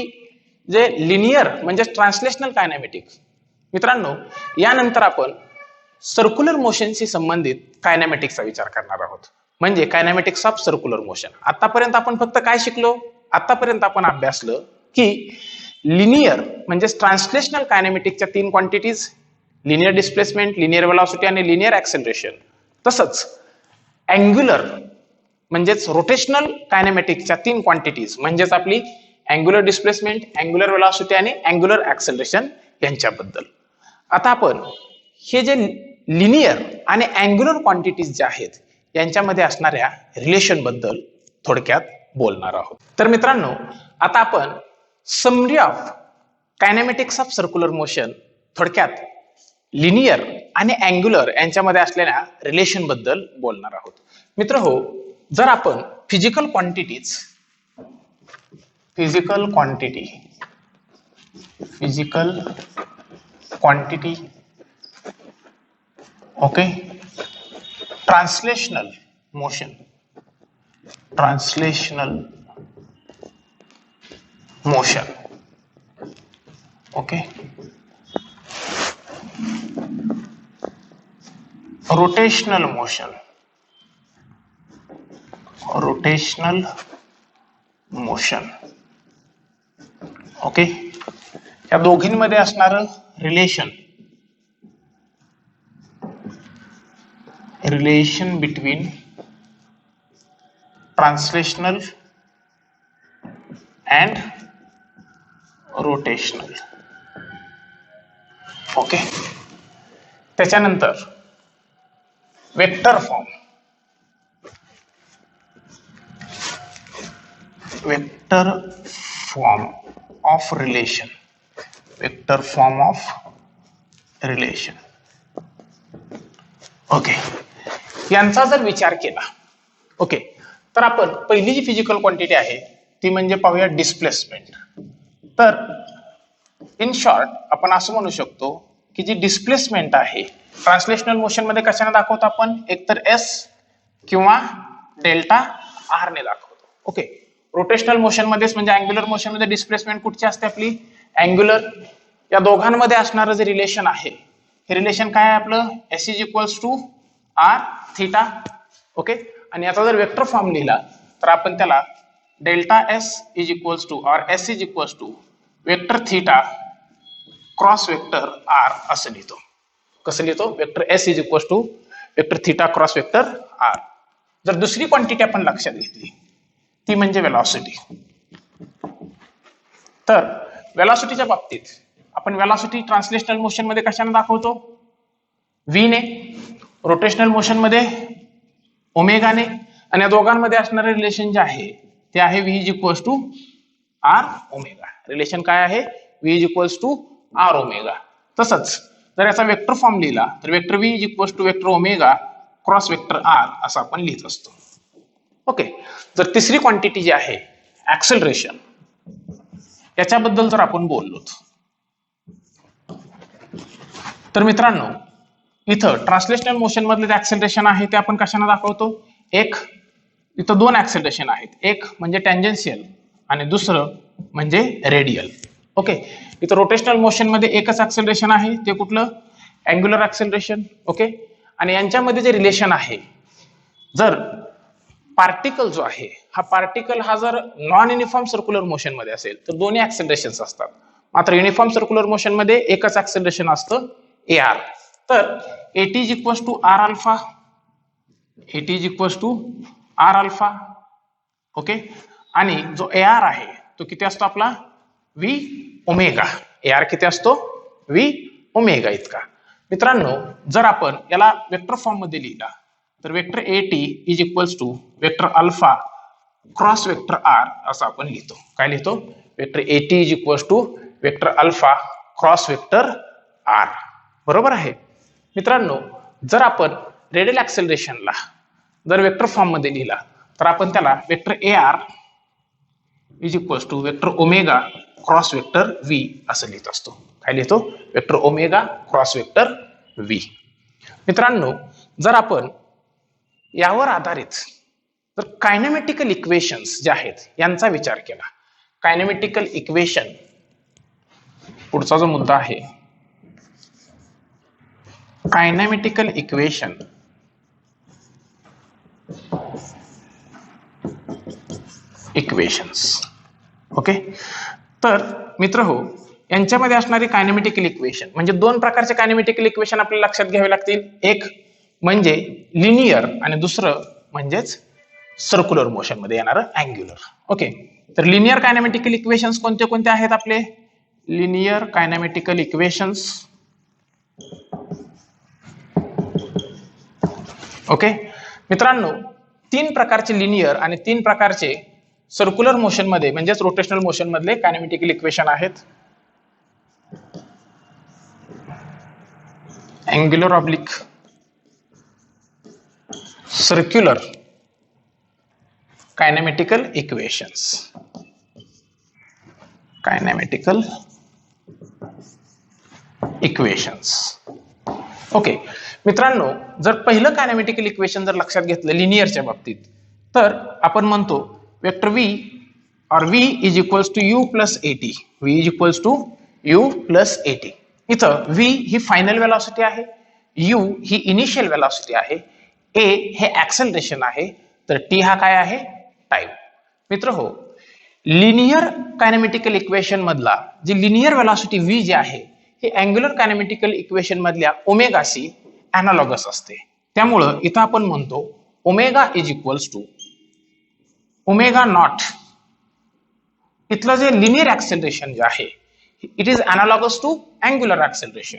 जे लिनियर म्हणजे ट्रान्सलेशनल कायनेमॅटिक्स. मित्रांनो, यानंतर आपण सर्क्युलर मोशनशी संबंधित कायनेमॅटिक्सचा विचार करणार आहोत, म्हणजे कायनेमॅटिक्स ऑफ सर्क्युलर मोशन. आतापर्यंत आपण फक्त काय शिकलो, आतापर्यंत आपण अभ्यासलं की लिनियर म्हणजे ट्रान्सलेशनल कायनेमॅटिक्सच्या 3 quantities, linear displacement, linear velocity आणि लिनियर ऍक्सेलरेशन. तसंच अँग्युलर म्हणजेच रोटेशनल कायनेमॅटिक्सच्या 3 क्वांटिटीज म्हणजेच आपली अँग्युलर डिस्प्लेसमेंट, अँग्युलर व्हेलॉसिटी आणि अँग्युलर ऍक्सेलरेशन यांच्याबद्दल. आता आपण हे जे लिनियर आणि अँग्युलर क्वांटिटीज जे आहेत यांच्यामध्ये असणाऱ्या रिलेशन बद्दल थोडक्यात बोलणार आहोत. तर मित्रांनो, आता आपण summary of kinematics of circular motion थोडक्यात लिनियर आणि अँग्युलर यांच्यामध्ये असलेल्या रिलेशन बद्दल बोलणार आहोत. मित्र हो, जर आपण physical quantity okay, translational motion okay, rotational motion okay, या दोघींमध्ये असणारं relation between translational and rotational okay. त्याच्यानंतर vector form of relation okay. यांचा जर विचार केला ओके, तर आपण पहिली जी फिजिकल क्वांटिटी आहे ती म्हणजे पाहूया डिस्प्लेसमेंट. तर इन शॉर्ट आपण असं म्हणू शकतो की जी डिस्प्लेसमेंट आहे ट्रान्सलेशनल मोशन मध्ये कशाने दाखवतो आपण, एकतर एस किंवा डेल्टा आर ने दाखवतो. ओके, रोटेशनल मोशन मध्येच म्हणजे अँग्युलर मोशन मध्ये डिस्प्लेसमेंट कुठची असते आपली, अँग्युलर. या दोघांमध्ये असणारं जे रिलेशन आहे हे रिलेशन काय आहे आपलं, S is equals to R theta okay. आणि याचा जर वेक्टर फॉर्म लिहिला तर आपण त्याला delta S is equals to or S is equals to vector theta cross vector R असं लिहितो. कसं लिहितो, vector S is equals to vector theta cross vector R. जर दुसरी क्वांटिटी आपण लक्षात घेतली ती म्हणजे वेलॉसिटी. तर वेलॉसिटीच्या बाबतीत आपण वेलॉसिटी ट्रान्सलेशनल मोशन मध्ये कशाने दाखवतो? व्ही ने, रोटेशनल मोशन मध्ये ओमेगाने, आणि या दोघांमध्ये असणारे रिलेशन जे आहे ते आहे v is equals to R omega. Relation काय आहे? V is equals to R omega. तसंच जर याचा वेक्टर फॉर्म लिहिला तर vector v is equals to vector omega cross vector R असं आपण लिहित असतो. ओके. जर तिसरी क्वांटिटी जी आहे ऍक्सेलरेशन, याच्याबद्दल जर आपण बोललो तर मित्रांनो इथं ट्रान्सलेशनल मोशन मधले ऍक्सेलरेशन आहे ते आपण कशाने दाखवतो? एक, इथं दोन ऍक्सेलरेशन आहेत, एक म्हणजे टँजेन्शियल आणि दुसरं म्हणजे रेडियल. ओके. इथं रोटेशनल मोशन मध्ये एकच ऍक्सेलरेशन आहे, ते कुठलं? Angular acceleration. ओके. आणि यांच्यामध्ये जे रिलेशन आहे, जर पार्टिकल जो आहे हा पार्टिकल हा जर नॉन युनिफॉर्म सर्क्युलर मोशन मध्ये असेल तर दोन्ही ऍक्सेलरेशन्स असतात. मात्र युनिफॉर्म सर्क्युलर मोशन मध्ये एकच ऍक्सेलरेशन असतं, AR. तर AT is equals to R alpha, AT is equals to R alpha. Okay. आणि जो AR आहे तो किती असतो आपला? V omega. AR किती असतो? V ओमेगा इतका. मित्रांनो जर आपण याला वेक्टर फॉर्म मध्ये लिहिला तर vector AT is equals to vector alpha cross vector R असं आपण लिहितो. काय लिहितो? Vector AT is equals to vector alpha cross vector R. बरोबर आहे. मित्रांनो जर आपण रेडियल ऍक्सेलरेशनला जर वेक्टर फॉर्म मध्ये लिहिला तर आपण त्याला vector AR is equals to vector omega cross vector V असं लिहित असतो. काय लिहितो? Vector omega cross vector V. मित्रांनो जर आपण यावर आधारित जर कायनेमॅटिकल इक्वेशन्स जे आहेत यांचा विचार केला, कायनेमॅटिकल इक्वेशन पुढचा जो मुद्दा आहे, कायनेमॅटिकल इक्वेशन इक्वेशन्स. ओके. तर मित्र हो, यांच्यामध्ये असणारी कायनेमॅटिकल इक्वेशन म्हणजे दोन प्रकारचे कायनेमॅटिकल इक्वेशन आपल्याला लक्षात घ्यावे लागतील. एक म्हणजे लिनियर आणि दुसरं म्हणजेच सर्क्युलर मोशन मध्ये येणारं अँग्युलर. ओके. तर लिनियर कायनेमॅटिकल इक्वेशन्स कोणते कोणते आहेत आपले? Linear kinematical equations. ओके. मित्रांनो तीन प्रकारचे लिनियर आणि तीन प्रकारचे सर्क्युलर मोशन मध्ये म्हणजेच रोटेशनल मोशन मधले कायनेमॅटिकल इक्वेशन आहेत. Angular oblique circular kinematical equations. Kinematical equations. Okay. मित्रांनो जर पहिलं कायनेमॅटिकल इक्वेशन जर लक्षात घेतलं लिनियरच्या बाबतीत तर आपण म्हणतो वेक्टर V और V is equals to U plus AT. V is equals to U plus AT. इथं V ही फायनल वेलॉसिटी आहे, U ही इनिशियल वेलॉसिटी आहे, A हे ऍक्सेलरेशन आहे, तर T हा काय आहे? टाइम. मित्र हो, लिनियर कायनेमॅटिकल इक्वेशन मधला जी लिनियर वेलॉसिटी V जी आहे हे अँग्युलर कायनेमॅटिकल इक्वेशन मधल्या ओमेगाशी अॅनालॉगस असते. त्यामुळं इथं आपण म्हणतो omega is equals to omega naught. इथलं जे लिनियर ऍक्सेलरेशन जे आहे it is analogous to angular acceleration.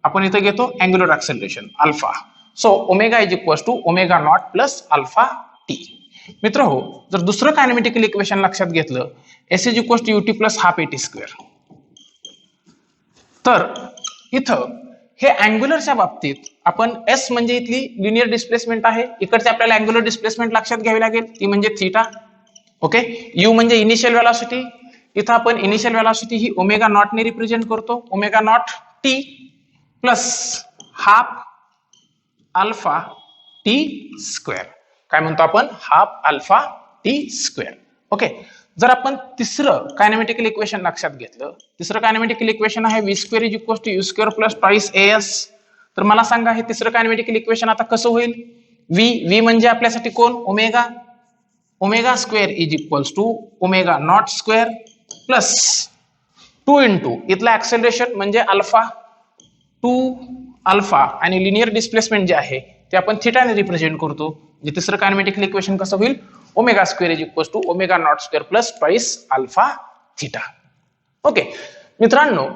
आपण इथं घेतो angular acceleration alpha. So omega is equals to omega naught plus alpha t. मित्र हो, जर दुसरं कायनेमॅटिकल इक्वेशन लक्षात घेतलं S is equals to UT plus half AT square. तर इथं हे अँग्युलरच्या बाबतीत आपण S म्हणजे इथली लिनियर डिस्प्लेसमेंट आहे, इकडचे आपल्याला अँग्युलर डिस्प्लेसमेंट लक्षात घ्यावी लागेल, ती म्हणजे थीटा. ओके. U म्हणजे इनिशियल वेलॉसिटी, इथं आपण इनिशियल वेलॉसिटी ही ओमेगा नॉट ने रिप्रेझेंट करतो, omega naught T plus half alpha T square. काय म्हणतो आपण? Half alpha T square. Okay. जर आपण तिसरं कायनेमॅटिकल इक्वेशन लक्षात घेतलं, तिसरं कायनेमॅटिकल इक्वेशन आहे V square is equals to U square plus twice AS. तर मला सांगा हे तिसरं कायनेमॅटिकल इक्वेशन आता कसं होईल? V म्हणजे आपल्यासाठी कोण? Omega. Omega square is equals to omega naught square plus 2 into इथला ऍक्सेलरेशन म्हणजे अल्फा 2 अल्फा आणि लिनियर डिस्प्लेसमेंट जे आहे ते आपण थिटाने रिप्रेझेंट करतो. म्हणजे तिसरं कायनेमॅटिकल इक्वेशन कसं होईल, omega square is equals to omega naught square plus twice alpha theta. Okay मित्रांनो,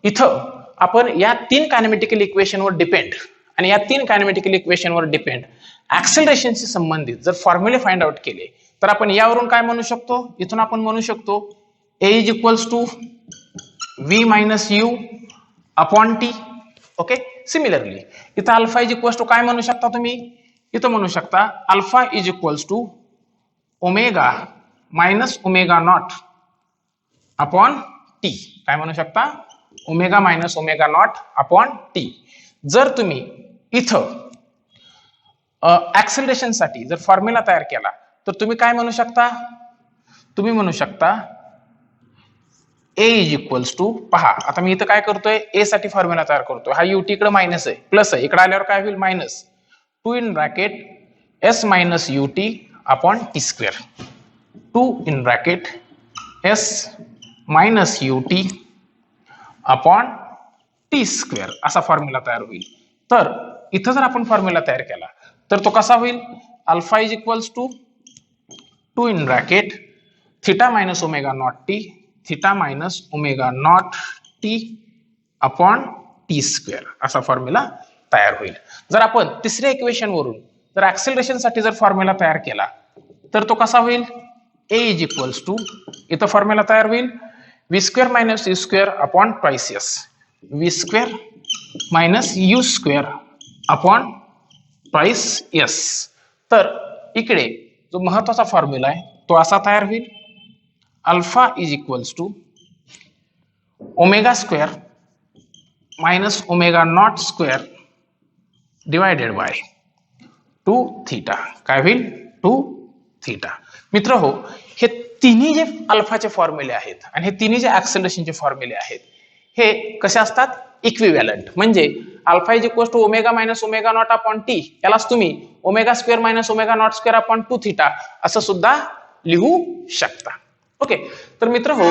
इथं आपण या 3 कायनेमॅटिकल इक्वेशनवर डिपेंड आणि या 3 कायनेमॅटिकल इक्वेशनवर डिपेंड ऍक्सेलरेशनशी संबंधित जर फॉर्म्युले फाइंड आउट केले तर आपण यावरून काय म्हणू शकतो, इथून आपण म्हणू शकतो a is equals to v minus u upon t. Okay, similarly इथं अल्फा इज इक्वल्स टू काय म्हणू शकता तुम्ही, इथं म्हणू शकता alpha is equals to omega minus omega naught upon t. काय म्हणू शकता, omega minus omega naught upon t. जर तुम्ही इथं ऍक्सेलरेशन साठी जर फॉर्म्युला तयार केला तर तुम्ही काय म्हणू शकता, तुम्ही म्हणू शकता a इज इक्वल्स टू, पहा आता मी इथं काय करतोय, a साठी फॉर्म्युला तयार करतोय, हा ut इकडे मायनस आहे प्लस आहे, इकडे आल्यावर काय होईल minus 2 in bracket s minus ut upon t square, 2 in bracket s minus ut upon t square असा फॉर्म्युला तयार होईल. तर इथं जर आपण फॉर्म्युला तयार केला तर तो कसा होईल, alpha is equals to 2 in bracket theta minus omega naught t, theta minus omega naught t upon t square असा फॉर्म्युला तयार होईल. जर आपण तिसऱ्या इक्वेशन वरून जर ऍक्सेलरेशन साठी जर फॉर्म्युला तयार केला तर तो कसा होईल, a इज इक्वल्स टू, इथं फॉर्म्युला तयार होईल v square minus u square upon twice s, v square minus u square upon twice s. तर इकडे जो महत्वाचा फॉर्म्युला आहे तो असा तयार होईल, alpha is equals to omega square minus omega naught square divided by 2 theta. काय होईल, 2 थीटा. मित्र हो, हे तिन्ही जे अल्फाचे फॉर्म्युले आहेत आणि हे तिन्ही जे ऍक्सेलरेशनचे फॉर्म्युले आहेत हे कसे असतात, इक्विव्हॅलंट. म्हणजे alpha is equals to omega minus omega naught upon t, यालाच तुम्ही omega square minus omega naught square upon 2 theta असं सुद्धा लिहू शकता. ओके, तर मित्र हो,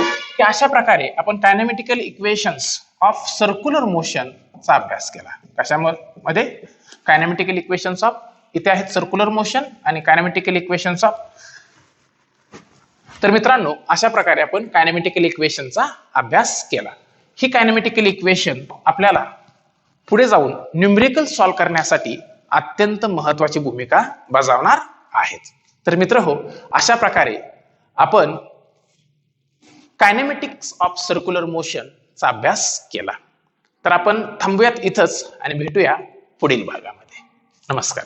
अशा प्रकारे आपण कायनेमॅटिकल इक्वेशन्स ऑफ सर्क्युलर मोशन चा अभ्यास केला. कशामध्ये, कायनेमॅटिकल इक्वेशन्स ऑफ, इथे आहेत सर्क्युलर मोशन आणि कायनेमॅटिकल इक्वेशन्स ऑफ. तर मित्रांनो, अशा प्रकारे आपण कायनेमॅटिकल इक्वेशनचा अभ्यास केला. ही कायनेमॅटिकल इक्वेशन आपल्याला पुढे जाऊन न्यूमेरिकल सॉल्व्ह करण्यासाठी अत्यंत महत्वाची भूमिका बजावणार आहेत. तर मित्र हो, अशा प्रकारे आपण कायनेमॅटिक्स ऑफ सर्क्युलर मोशन चा अभ्यास केला. तर आपण थांबूयात इथंच आणि भेटूया पुढील भागामध्ये. नमस्कार.